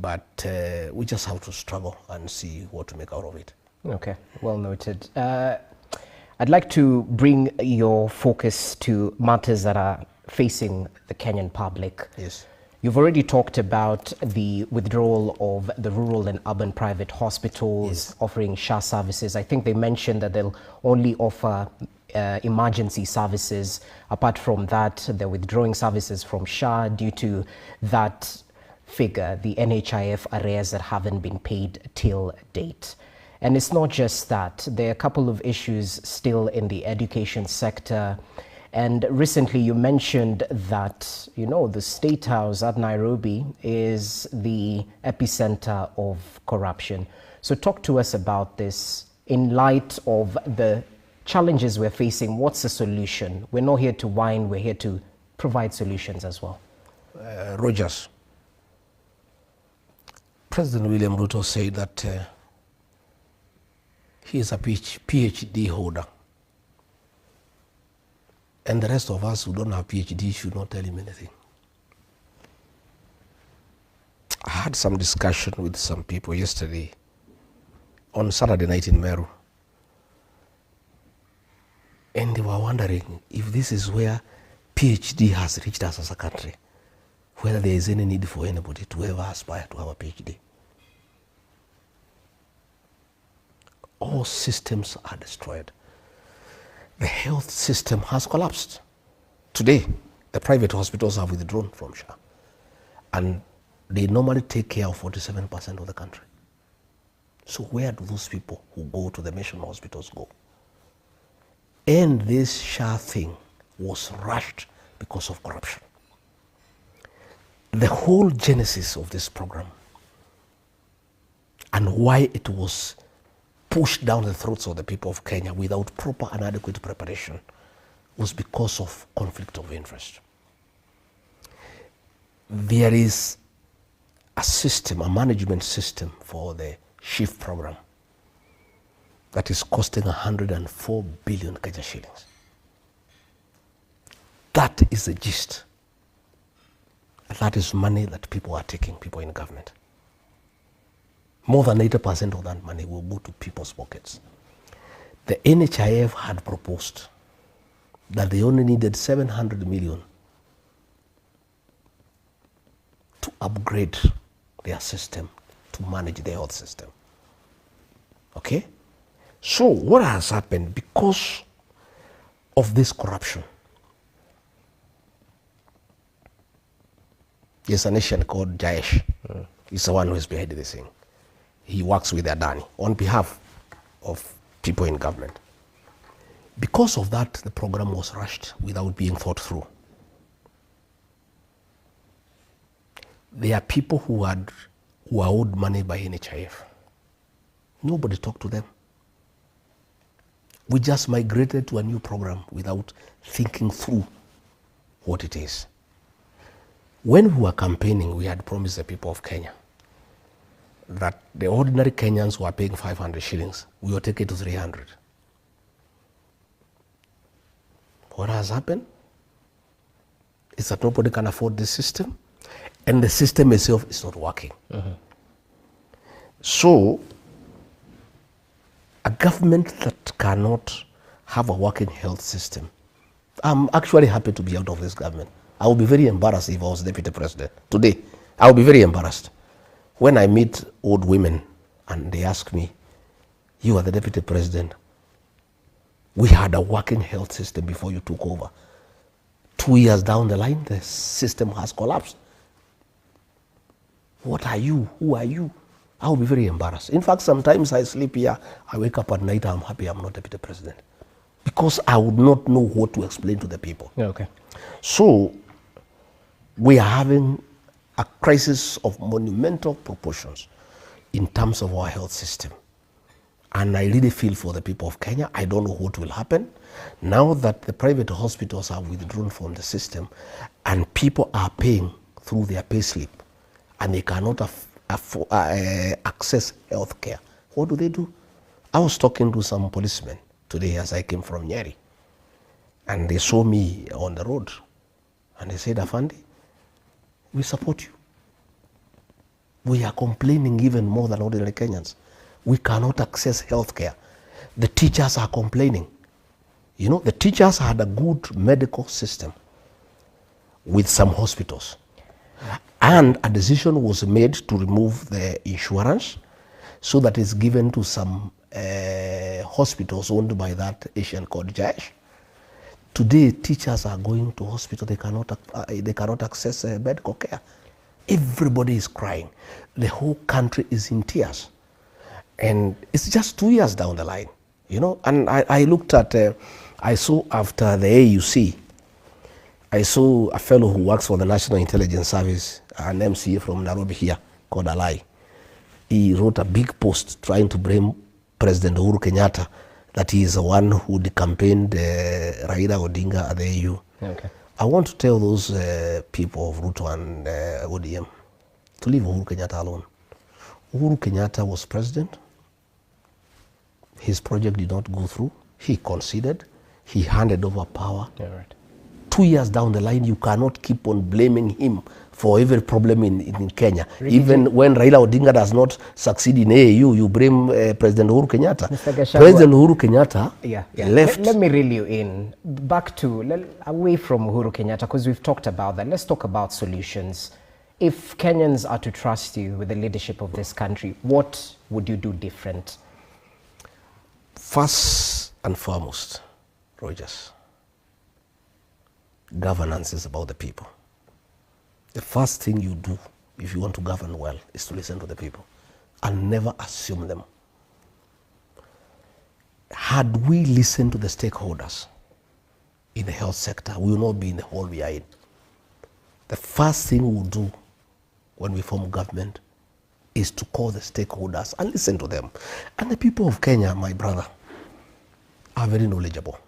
Speaker 2: But we just have to struggle and see what to make out of it.
Speaker 1: Okay, well noted. I'd like to bring your focus to matters that are facing the Kenyan public.
Speaker 2: Yes.
Speaker 1: You've already talked about the withdrawal of the rural and urban private hospitals, yes, offering SHA services. I think they mentioned that they'll only offer emergency services. Apart from that, they're withdrawing services from SHA due to that figure, the NHIF arrears that haven't been paid till date. And it's not just that. There are a couple of issues still in the education sector. And recently you mentioned that, you know, the State House at Nairobi is the epicenter of corruption. So talk to us about this in light of the challenges we're facing. What's the solution? We're not here to whine, we're here to provide solutions as well.
Speaker 2: Rogers, President William Ruto said that he is a PhD holder. And the rest of us who don't have PhD should not tell him anything. I had some discussion with some people yesterday on Saturday night in Meru. And they were wondering if this is where PhD has reached us as a country, whether there is any need for anybody to ever aspire to have a PhD. All systems are destroyed. The health system has collapsed. Today, the private hospitals have withdrawn from SHA, and they normally take care of 47% of the country. So where do those people who go to the mission hospitals go? And this SHA thing was rushed because of corruption. The whole genesis of this program and why it was pushed down the throats of the people of Kenya without proper and adequate preparation was because of conflict of interest. There is a system, a management system for the shift program that is costing 104 billion Kenya shillings. That is the gist. That is money that people are taking, people in government. More than 80% of that money will go to people's pockets. The NHIF had proposed that they only needed 700 million to upgrade their system, to manage the health system. Okay? So what has happened because of this corruption? There's a nation called Jayesh. He's the one who is behind this thing. He works with Adani on behalf of people in government. Because of that, the program was rushed without being thought through. There are people who are owed money by NHIF. Nobody talked to them. We just migrated to a new program without thinking through what it is. When we were campaigning, we had promised the people of Kenya that the ordinary Kenyans who are paying 500 shillings, we will take it to 300. What has happened is that nobody can afford this system, and the system itself is not working. So, a government that cannot have a working health system, I'm actually happy to be out of this government. I would be very embarrassed if I was deputy president. Today, I would be very embarrassed. When I meet old women and they ask me, you are the deputy president, we had a working health system before you took over. 2 years down the line, the system has collapsed. What are you? Who are you? I will be very embarrassed. In fact, sometimes I sleep here, I wake up at night, I'm happy I'm not deputy president. Because I would not know what to explain to the people.
Speaker 1: Okay.
Speaker 2: So, we are having a crisis of monumental proportions in terms of our health system. And I really feel for the people of Kenya. I don't know what will happen. Now that the private hospitals are withdrawn from the system and people are paying through their pay slip and they cannot access health care, what do? I was talking to some policemen today as I came from Nyeri, and they saw me on the road and they said, Afandi, we support you. We are complaining even more than ordinary Kenyans. We cannot access health care. The teachers are complaining. You know, the teachers had a good medical system with some hospitals. And a decision was made to remove the insurance so that it's given to some hospitals owned by that Asian called Jayesh. Today, teachers are going to hospital, they cannot access medical care. Everybody is crying. The whole country is in tears. And it's just 2 years down the line, you know. And I looked at, I saw after the AUC, I saw a fellow who works for the National Intelligence Service, an MCA from Nairobi here, called Alai. He wrote a big post trying to blame President Uhuru Kenyatta that he is the one who campaigned Raila Odinga at the AU.
Speaker 1: Okay.
Speaker 2: I want to tell those people of Ruto and ODM to leave Uhuru Kenyatta alone. Uhuru Kenyatta was president. His project did not go through. He conceded. He handed over power.
Speaker 1: Yeah, right.
Speaker 2: 2 years down the line, you cannot keep on blaming him for every problem in Kenya.
Speaker 1: Really?
Speaker 2: Even when Raila Odinga does not succeed in AU, you blame President Uhuru Kenyatta.
Speaker 1: Mr. Gachagua,
Speaker 2: President Uhuru Kenyatta left.
Speaker 1: Let me reel you in. Back to, away from Uhuru Kenyatta, because we've talked about that. Let's talk about solutions. If Kenyans are to trust you with the leadership of this country, what would you do different?
Speaker 2: First and foremost, Rogers, governance is about the people. The first thing you do if you want to govern well is to listen to the people and never assume them. Had we listened to the stakeholders in the health sector, we will not be in the hole we are in. The first thing we will do when we form government is to call the stakeholders and listen to them. And the people of Kenya, my brother, are very knowledgeable.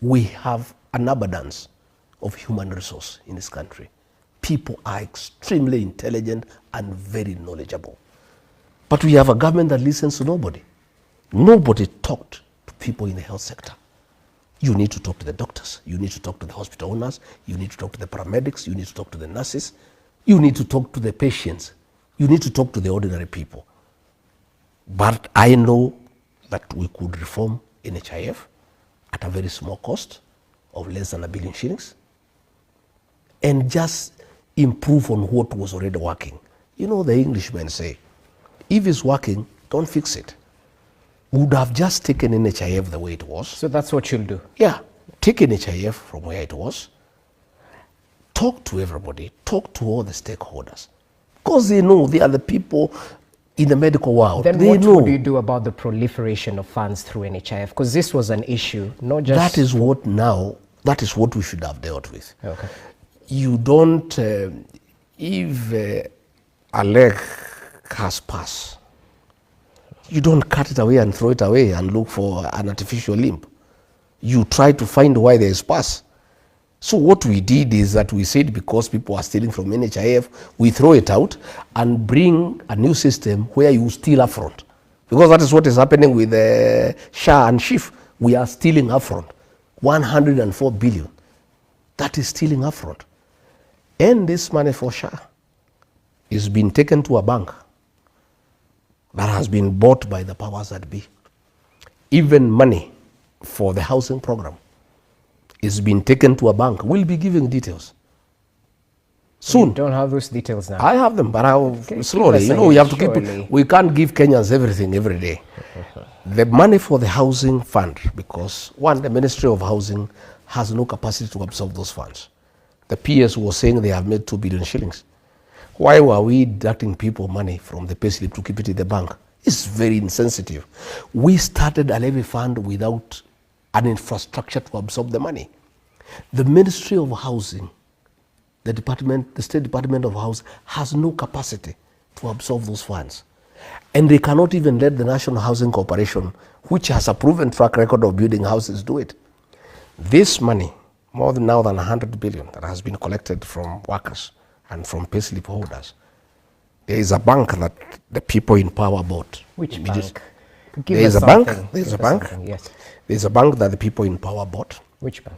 Speaker 2: We have an abundance of human resource in this country. People are extremely intelligent and very knowledgeable. But we have a government that listens to nobody. Nobody talked to people in the health sector. You need to talk to the doctors. You need to talk to the hospital owners. You need to talk to the paramedics. You need to talk to the nurses. You need to talk to the patients. You need to talk to the ordinary people. But I know that we could reform NHIF at a very small cost of less than 1 billion shillings and just improve on what was already working. You know, the Englishmen say, if it's working, don't fix it. Would have just taken NHIF the way it was.
Speaker 1: So that's what you'll do?
Speaker 2: Yeah. Take NHIF from where it was. Talk to everybody. Talk to all the stakeholders. Because they know they are the people in the medical world.
Speaker 1: Then
Speaker 2: they
Speaker 1: what
Speaker 2: know.
Speaker 1: would you do about the proliferation of funds through NHIF? Because this was an issue, not just...
Speaker 2: That is what we should have dealt with.
Speaker 1: Okay.
Speaker 2: You don't, if a leg has pus, you don't cut it away and throw it away and look for an artificial limb. You try to find why there is pus. So what we did is that we said because people are stealing from NHIF, we throw it out and bring a new system where you steal upfront. Because that is what is happening with SHA and SHIF. We are stealing upfront. 104 billion. That is stealing upfront. And this money for SHA is being taken to a bank that has been bought by the powers that be. Even money for the housing program is being taken to a bank. We'll be giving details soon.
Speaker 1: You don't have those details now?
Speaker 2: I have them, but I'll slowly. You know, we have to keep it. We can't give Kenyans everything every day. The money for the housing fund, because one, the Ministry of Housing has no capacity to absorb those funds. The PS was saying they have made 2 billion shillings. Why were we deducting people money from the payslip to keep it in the bank? It's very insensitive. We started a levy fund without an infrastructure to absorb the money. The Ministry of Housing, the State Department of Housing has no capacity to absorb those funds. And they cannot even let the National Housing Corporation, which has a proven track record of building houses, do it. This money, more than 100 billion that has been collected from workers and from payslip holders, there is a bank that the people in power bought.
Speaker 1: Which bank?
Speaker 2: There is a bank. There's a bank.
Speaker 1: Yes.
Speaker 2: There's a bank that the people in power bought.
Speaker 1: Which bank?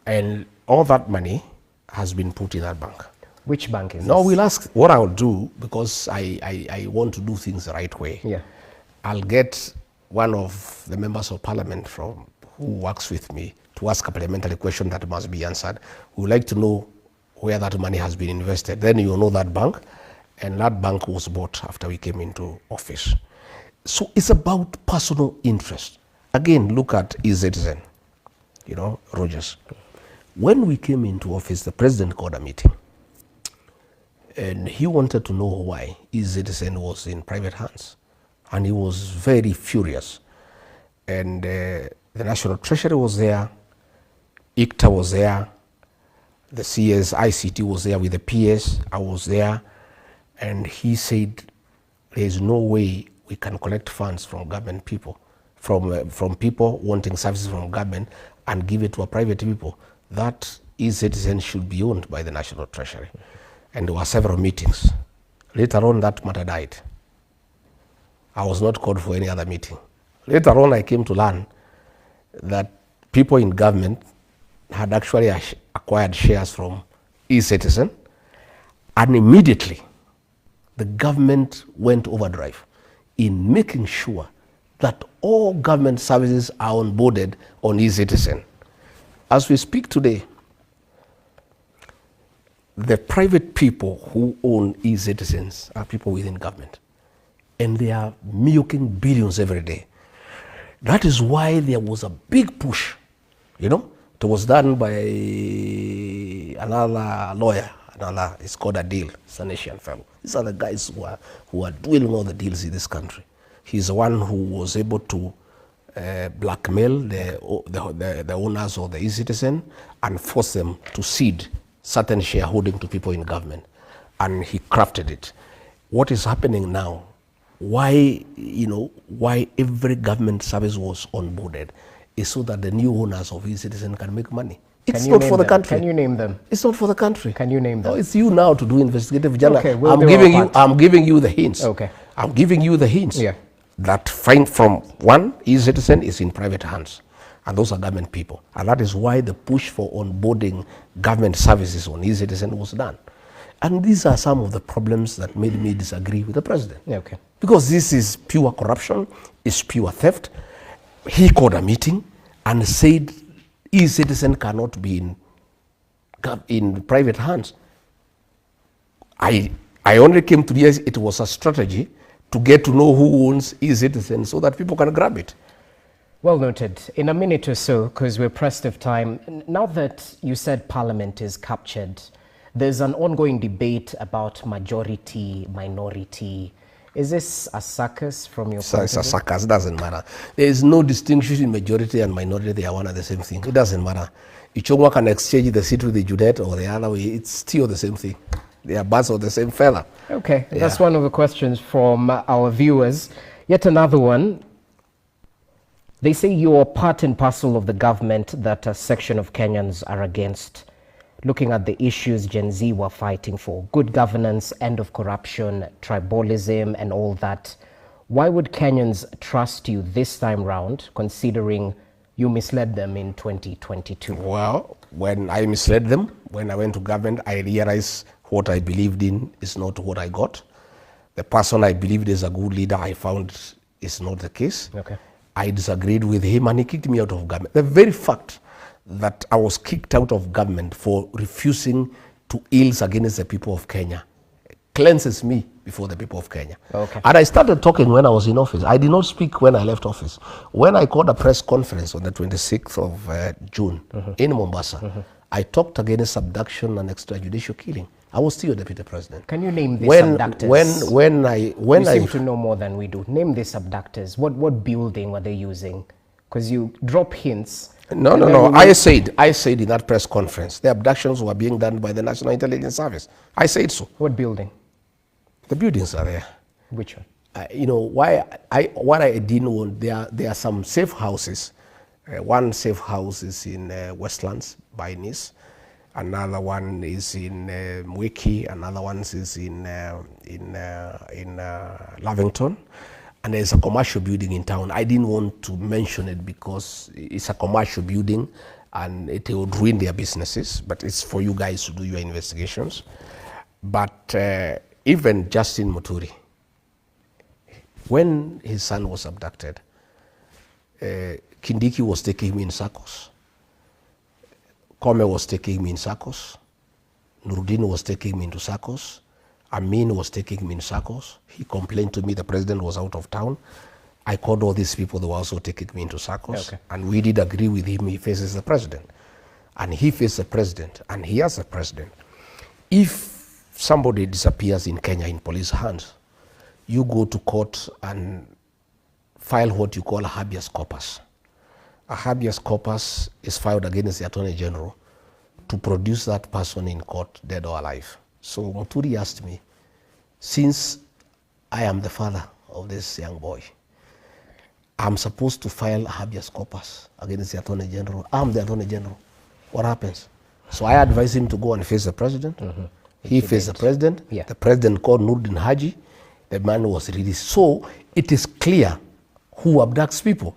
Speaker 2: And all that money has been put in that bank.
Speaker 1: Which bank is
Speaker 2: No,
Speaker 1: this?
Speaker 2: we'll ask what I'll do, because I want to do things the right way.
Speaker 1: Yeah.
Speaker 2: I'll get one of the members of parliament who works with me to ask a parliamentary question that must be answered. We would like to know where that money has been invested. Then you'll know that bank, and that bank was bought after we came into office. So it's about personal interest. Again, look at eCitizen, you know, Rogers. When we came into office, the president called a meeting, and he wanted to know why eCitizen was in private hands. And he was very furious. And the National Treasury was there, ICTA was there, the CS, ICT was there with the PS, I was there, and he said, there's no way we can collect funds from government people, from people wanting services from government and give it to a private people. That eCitizen should be owned by the National Treasury. And there were several meetings. Later on, that matter died. I was not called for any other meeting. Later on, I came to learn that people in government had actually acquired shares from eCitizen, and immediately the government went overdrive in making sure that all government services are onboarded on eCitizen. As we speak today, the private people who own eCitizens are people within government, and they are milking billions every day. That is why there was a big push, you know. It was done by another lawyer, it's called a deal, it's an Asian fellow. These are the guys who are doing all the deals in this country. He's the one who was able to blackmail the owners of the eCitizen and force them to cede certain shareholding to people in government, and he crafted it. What is happening now, why every government service was onboarded, is so that the new owners of eCitizen can make money. It's not for the country.
Speaker 1: Can you name them?
Speaker 2: It's not for the country.
Speaker 1: Can you name them?
Speaker 2: No, it's you now to do investigative journalism.
Speaker 1: Okay,
Speaker 2: I'm giving you the hints.
Speaker 1: Okay.
Speaker 2: I'm giving you the hints.
Speaker 1: Yeah.
Speaker 2: That fine from one e-citizen is in private hands, and those are government people, and that is why the push for onboarding government services on e-citizen was done. And these are some of the problems that made me disagree with the president.
Speaker 1: Okay.
Speaker 2: Because this is pure corruption, it's pure theft. He called a meeting and said e-citizen cannot be in private hands. I only came to realize it was a strategy to get to know who owns e-citizen so that people can grab it.
Speaker 1: Well noted. In a minute or so, because we're pressed of time, now that you said Parliament is captured, there's an ongoing debate about majority, minority. Is this a circus from your point of view?
Speaker 2: It's a circus, it doesn't matter. There is no distinction in majority and minority, they are one and the same thing. It doesn't matter. Ichongwa can exchange the seat with the Judet or the other way, it's still the same thing. They are birds of the same feather.
Speaker 1: Okay, yeah. That's one of the questions from our viewers. Yet another one. They say you're part and parcel of the government that a section of Kenyans are against. Looking at the issues Gen Z were fighting for, good governance, end of corruption, tribalism, and all that. Why would Kenyans trust you this time round, considering you misled them in 2022?
Speaker 2: Well, when I misled them, when I went to government, I realized what I believed in is not what I got. The person I believed is a good leader, I found is not the case.
Speaker 1: Okay.
Speaker 2: I disagreed with him and he kicked me out of government. The very fact that I was kicked out of government for refusing to ills against the people of Kenya cleanses me before the people of Kenya.
Speaker 1: Okay.
Speaker 2: And I started talking when I was in office. I did not speak when I left office. When I called a press conference on the 26th of June in Mombasa, I talked against abduction and extrajudicial killing. I was still deputy president.
Speaker 1: Can you name these abductors?
Speaker 2: You
Speaker 1: seem to know more than we do. Name these abductors. What building were they using? Because you drop hints.
Speaker 2: No. I said in that press conference, the abductions were being done by the National Intelligence Service. I said so.
Speaker 1: What building?
Speaker 2: The buildings are there.
Speaker 1: Which one?
Speaker 2: What I didn't want, there are some safe houses. One safe house is in Westlands by Nice. Another one is in Mwiki. Another one is in Lavington. And there's a commercial building in town. I didn't want to mention it because it's a commercial building and it would ruin their businesses. But it's for you guys to do your investigations. But even Justin Muturi, when his son was abducted, Kindiki was taking him in circles. Kome was taking me in circles. Nurdin was taking me into circles. Amin was taking me in circles. He complained to me the president was out of town. I called all these people, they were also taking me into circles.
Speaker 1: Okay.
Speaker 2: And we did agree with him, he faces the president. And he faces the president, and he has the president. If somebody disappears in Kenya in police hands, you go to court and file what you call a habeas corpus. A habeas corpus is filed against the Attorney General to produce that person in court, dead or alive. So Muturi asked me, since I am the father of this young boy, I'm supposed to file a habeas corpus against the Attorney General. I'm the Attorney General. What happens? So I advised him to go and face the president. He faced the president.
Speaker 1: Yeah.
Speaker 2: The president called Nurdin Haji. The man was released. So it is clear who abducts people.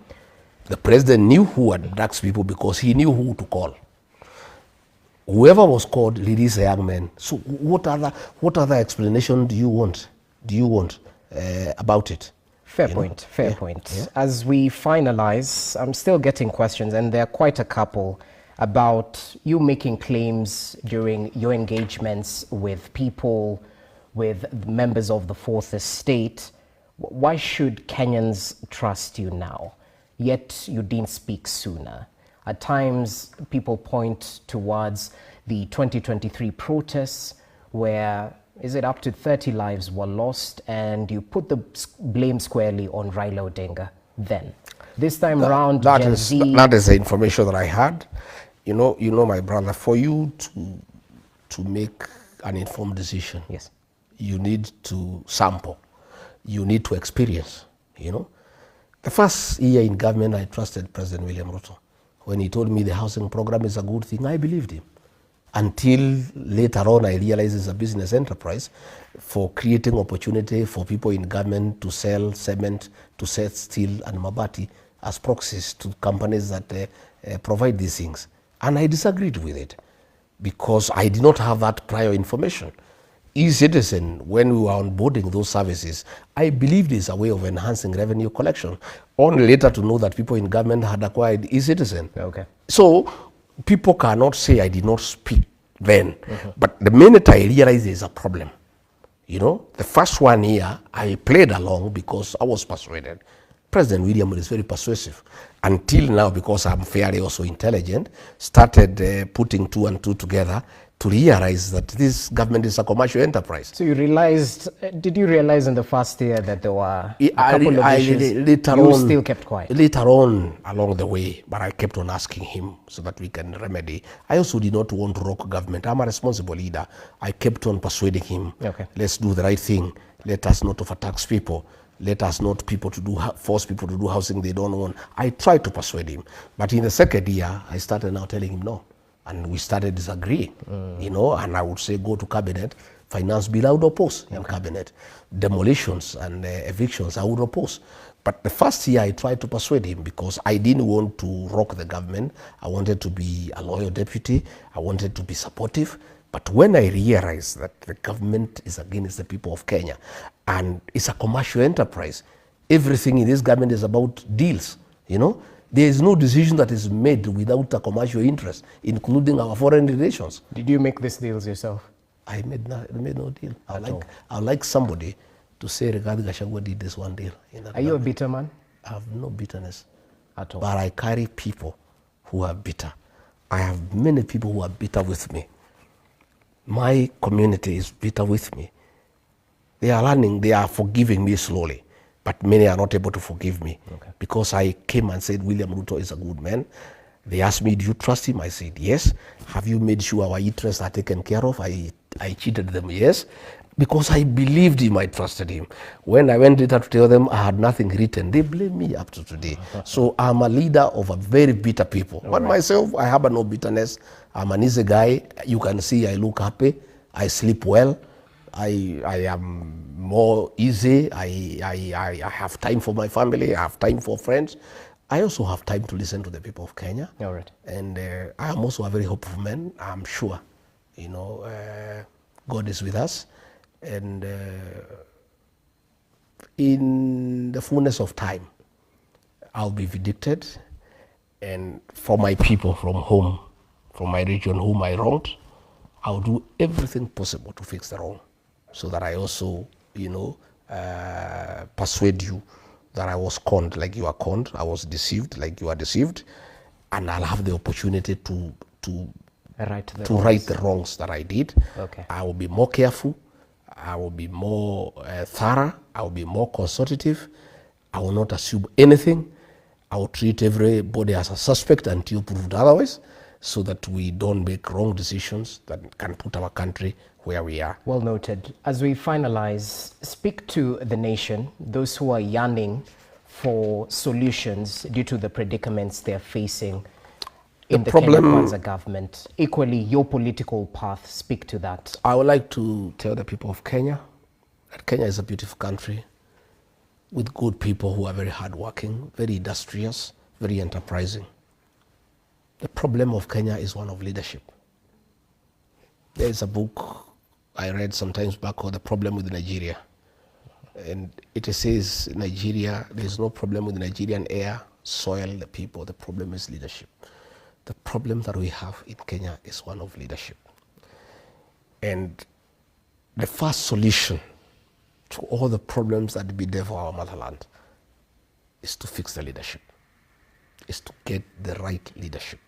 Speaker 2: The president knew who abducts people because he knew who to call. Whoever was called released the young man. So what other explanation do you want about it?
Speaker 1: Fair point. Yeah. As we finalize, I'm still getting questions, and there are quite a couple, about you making claims during your engagements with people, with members of the Fourth Estate. Why should Kenyans trust you now? Yet you didn't speak sooner. At times, people point towards the 2023 protests where, is it up to 30 lives were lost, and you put the blame squarely on Raila Odinga then. This time around,
Speaker 2: that
Speaker 1: Gen
Speaker 2: is
Speaker 1: Z...
Speaker 2: That is the information that I had. You know, my brother, for you to make an informed decision,
Speaker 1: yes,
Speaker 2: you need to sample. You need to experience, The first year in government, I trusted President William Ruto. When he told me the housing program is a good thing, I believed him. until later on I realized it's a business enterprise for creating opportunity for people in government to sell cement, to sell steel and mabati as proxies to companies that provide these things. And I disagreed with it because I did not have that prior information. E-Citizen, when we were onboarding those services, I believed it's a way of enhancing revenue collection. Only later to know that people in government had acquired E-Citizen.
Speaker 1: Okay.
Speaker 2: So people cannot say I did not speak then. But the minute I realized there's a problem, you know, the first 1 year I played along because I was persuaded. President William is very persuasive. Until now, because I'm fairly also intelligent, started putting 2 and 2 together to realize that this government is a commercial enterprise.
Speaker 1: So you realized, did you realize in the first year that there were a couple of issues you still kept quiet?
Speaker 2: Later on along the way, but I kept on asking him so that we can remedy. I also did not want to rock government. I'm a responsible leader. I kept on persuading him,
Speaker 1: okay,
Speaker 2: let's do the right thing. Let us not overtax people. Let us not force people to do housing they don't want. I tried to persuade him. But in the second year, I started now telling him no. And we started disagreeing, you know, and I would say go to cabinet, finance bill I would oppose in cabinet. Demolitions and evictions I would oppose. But the first year I tried to persuade him because I didn't want to rock the government. I wanted to be a loyal deputy. I wanted to be supportive. But when I realized that the government is against the people of Kenya and it's a commercial enterprise, everything in this government is about deals, you know. There is no decision that is made without a commercial interest, including our foreign relations.
Speaker 1: Did you make these deals yourself?
Speaker 2: I made no deal. I like somebody to say Rigathi Gachagua did this one deal.
Speaker 1: Are you a bitter man?
Speaker 2: I have no bitterness
Speaker 1: at all.
Speaker 2: But I carry people who are bitter. I have many people who are bitter with me. My community is bitter with me. They are learning, they are forgiving me slowly, but many are not able to forgive me because I came and said William Ruto is a good man. They asked me, do you trust him? I said, yes. Have you made sure our interests are taken care of? I cheated them, yes. Because I believed him, I trusted him. When I went later to tell them I had nothing written, they blame me up to today. So I'm a leader of a very bitter people. But myself, I have no bitterness. I'm an easy guy. You can see I look happy. I sleep well. I am more easy. I have time for my family. I have time for friends. I also have time to listen to the people of Kenya.
Speaker 1: All right.
Speaker 2: And I am also a very hopeful man. I'm sure, you know, God is with us. And in the fullness of time, I'll be vindicated. And for my people from home, from my region whom I wronged, I'll do everything possible to fix the wrong. So that I also, you know, persuade you that I was conned like you are conned. I was deceived like you are deceived. And I'll have the opportunity to right the wrongs that I did.
Speaker 1: Okay.
Speaker 2: I will be more careful. I will be more thorough. I will be more consultative. I will not assume anything. I will treat everybody as a suspect until proved otherwise, so that we don't make wrong decisions that can put our country where we are.
Speaker 1: Well noted. As we finalize, speak to the nation, those who are yearning for solutions due to the predicaments they're facing in the Kenya Kwanza government. Equally, your political path, speak to that.
Speaker 2: I would like to tell the people of Kenya that Kenya is a beautiful country with good people who are very hardworking, very industrious, very enterprising. The problem of Kenya is one of leadership. There is a book I read sometimes back called The Problem with Nigeria. And it says Nigeria, there's no problem with Nigerian air, soil, the people. The problem is leadership. The problem that we have in Kenya is one of leadership. And the first solution to all the problems that be there for our motherland is to fix the leadership, is to get the right leadership.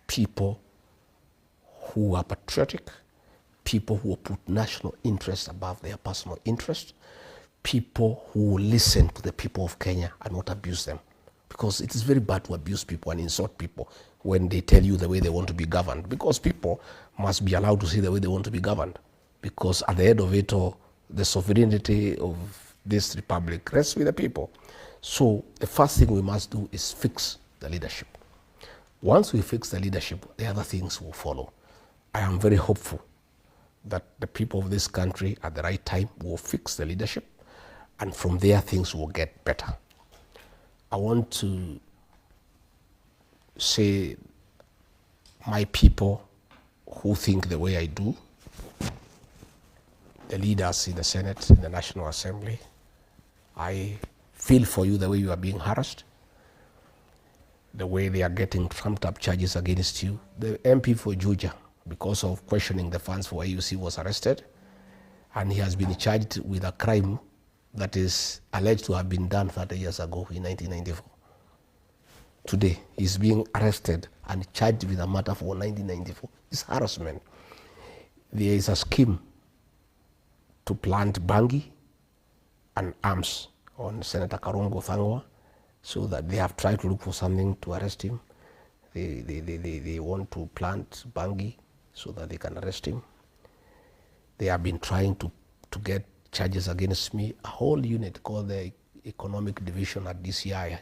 Speaker 2: People who are patriotic, people who put national interest above their personal interest, people who listen to the people of Kenya and not abuse them. Because it is very bad to abuse people and insult people when they tell you the way they want to be governed. Because people must be allowed to see the way they want to be governed. Because at the end of it all, the sovereignty of this republic rests with the people. So the first thing we must do is fix the leadership. Once we fix the leadership, the other things will follow. I am very hopeful that the people of this country at the right time will fix the leadership, and from there things will get better. I want to say my people who think the way I do, the leaders in the Senate, in the National Assembly, I feel for you the way you are being harassed, the way they are getting trumped up charges against you. The MP for Juja, because of questioning the funds for AUC, was arrested, and he has been charged with a crime that is alleged to have been done 30 years ago in 1994. Today, he's being arrested and charged with a matter for 1994. It's harassment. There is a scheme to plant bangi and arms on Senator Karongo Thangwa, so that they have tried to look for something to arrest him. They want to plant bangi so that they can arrest him. They have been trying to get charges against me. A whole unit called the Economic Division at DCI,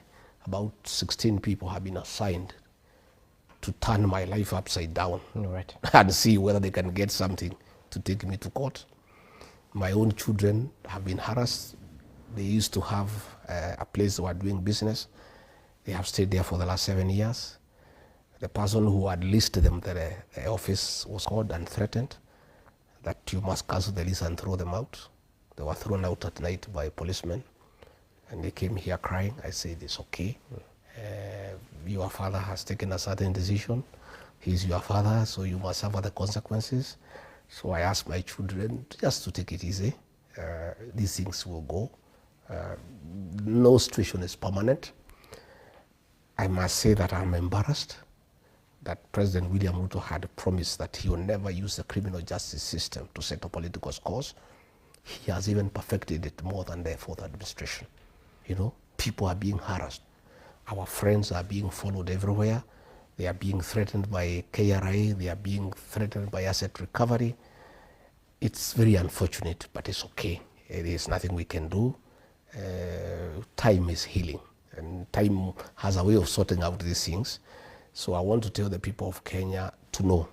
Speaker 2: about 16 people have been assigned to turn my life upside down.
Speaker 1: Right.
Speaker 2: And see whether they can get something to take me to court. My own children have been harassed. They used to have a place they were doing business. They have stayed there for the last 7 years. The person who had listed them, the office was called and threatened that you must cancel the lease and throw them out. They were thrown out at night by policemen, and they came here crying. I said, it's okay. Your father has taken a certain decision. He's your father, so you must suffer the consequences. So I asked my children just to take it easy. These things will go. No situation is permanent. I must say that I'm embarrassed that President William Ruto had promised that he will never use the criminal justice system to settle political scores. He has even perfected it more than the fourth administration. You know, people are being harassed. Our friends are being followed everywhere. They are being threatened by KRA. They are being threatened by asset recovery. It's very unfortunate, but it's okay. There is nothing we can do. Time is healing, and time has a way of sorting out these things. So I want to tell the people of Kenya to know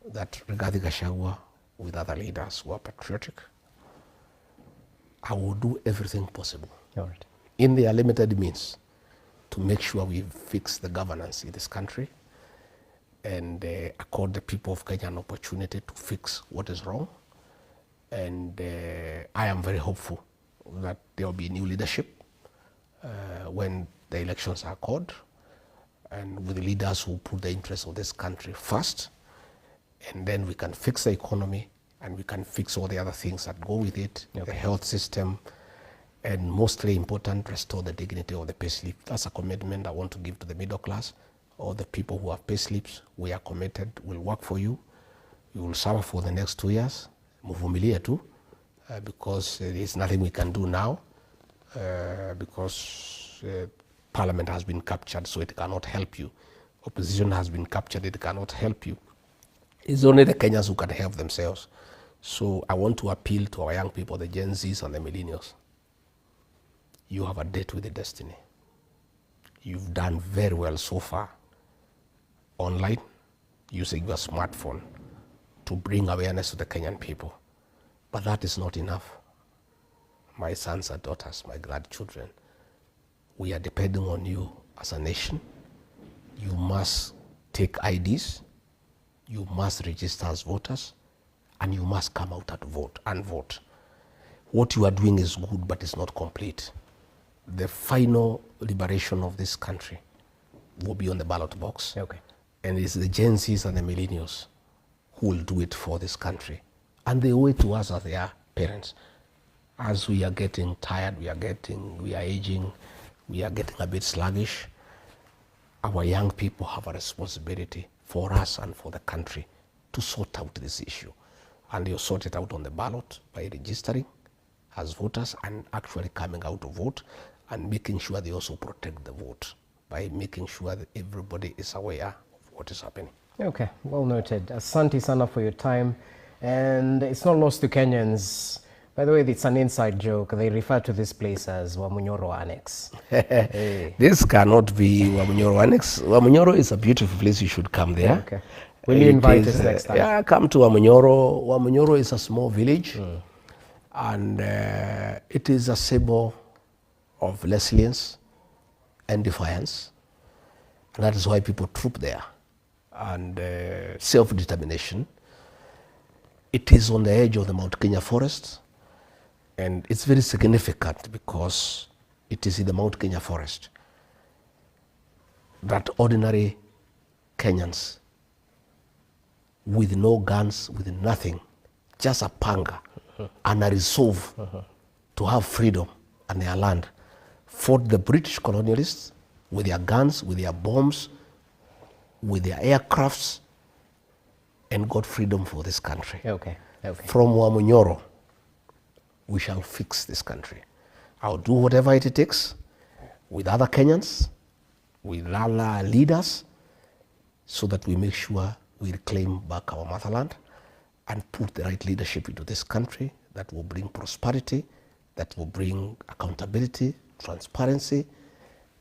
Speaker 2: that DP Gachagua, with other leaders who are patriotic, I will do everything possible in their limited means to make sure we fix the governance in this country and accord the people of Kenya an opportunity to fix what is wrong. And I am very hopeful that there will be new leadership when the elections are called, and with the leaders who put the interests of this country first, and then we can fix the economy and we can fix all the other things that go with it, the health system, and mostly important, restore the dignity of the payslip. That's a commitment I want to give to the middle class. All the people who have payslips, we are committed, we'll work for you. You will serve for the next 2 years. Muvumilie tu, because there is nothing we can do now, because Parliament has been captured, so it cannot help you. Opposition has been captured, it cannot help you. It's only the Kenyans who can help themselves. So I want to appeal to our young people, the Gen Zs and the millennials. You have a date with the destiny. You've done very well so far online, using your smartphone to bring awareness to the Kenyan people. But that is not enough. My sons and daughters, my grandchildren, we are depending on you as a nation. You must take IDs, you must register as voters, and you must come out and vote. What you are doing is good, but it's not complete. The final liberation of this country will be on the ballot box. And it's the Gen Zs and the millennials who will do it for this country. And they owe it to us as their parents. As we are getting tired, we are aging, we are getting a bit sluggish, our young people have a responsibility for us and for the country to sort out this issue. And you sort it out on the ballot by registering as voters and actually coming out to vote, and making sure they also protect the vote by making sure that everybody is aware of what is happening.
Speaker 1: Okay, well noted. Asante sana for your time. And it's not lost to Kenyans. By the way, it's an inside joke. They refer to this place as Wamunyoro Annex.
Speaker 2: This cannot be Wamunyoro Annex. Wamunyoro is a beautiful place. You should come there.
Speaker 1: Will you invite us next time?
Speaker 2: Yeah, come to Wamunyoro. Wamunyoro is a small village, and it is a symbol of resilience and defiance. And that is why people troop there, and self-determination. It is on the edge of the Mount Kenya forest, and it's very significant because it is in the Mount Kenya forest that ordinary Kenyans with no guns, with nothing, just a panga and a resolve to have freedom and their land, fought the British colonialists with their guns, with their bombs, with their aircrafts, and got freedom for this country.
Speaker 1: Okay.
Speaker 2: From Wamunyoro, we shall fix this country. I'll do whatever it takes with other Kenyans, with other leaders, so that we make sure we reclaim back our motherland and put the right leadership into this country that will bring prosperity, that will bring accountability, transparency,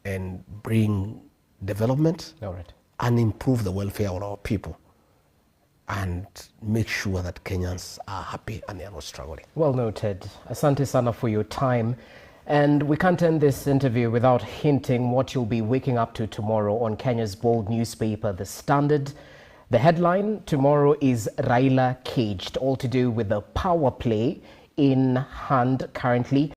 Speaker 2: and bring development.
Speaker 1: All right.
Speaker 2: And improve the welfare of our people and make sure that Kenyans are happy and they are not struggling.
Speaker 1: Well noted. Asante sana for your time. And we can't end this interview without hinting what you'll be waking up to tomorrow on Kenya's bold newspaper, The Standard. The headline tomorrow is Raila caged, all to do with the power play in hand currently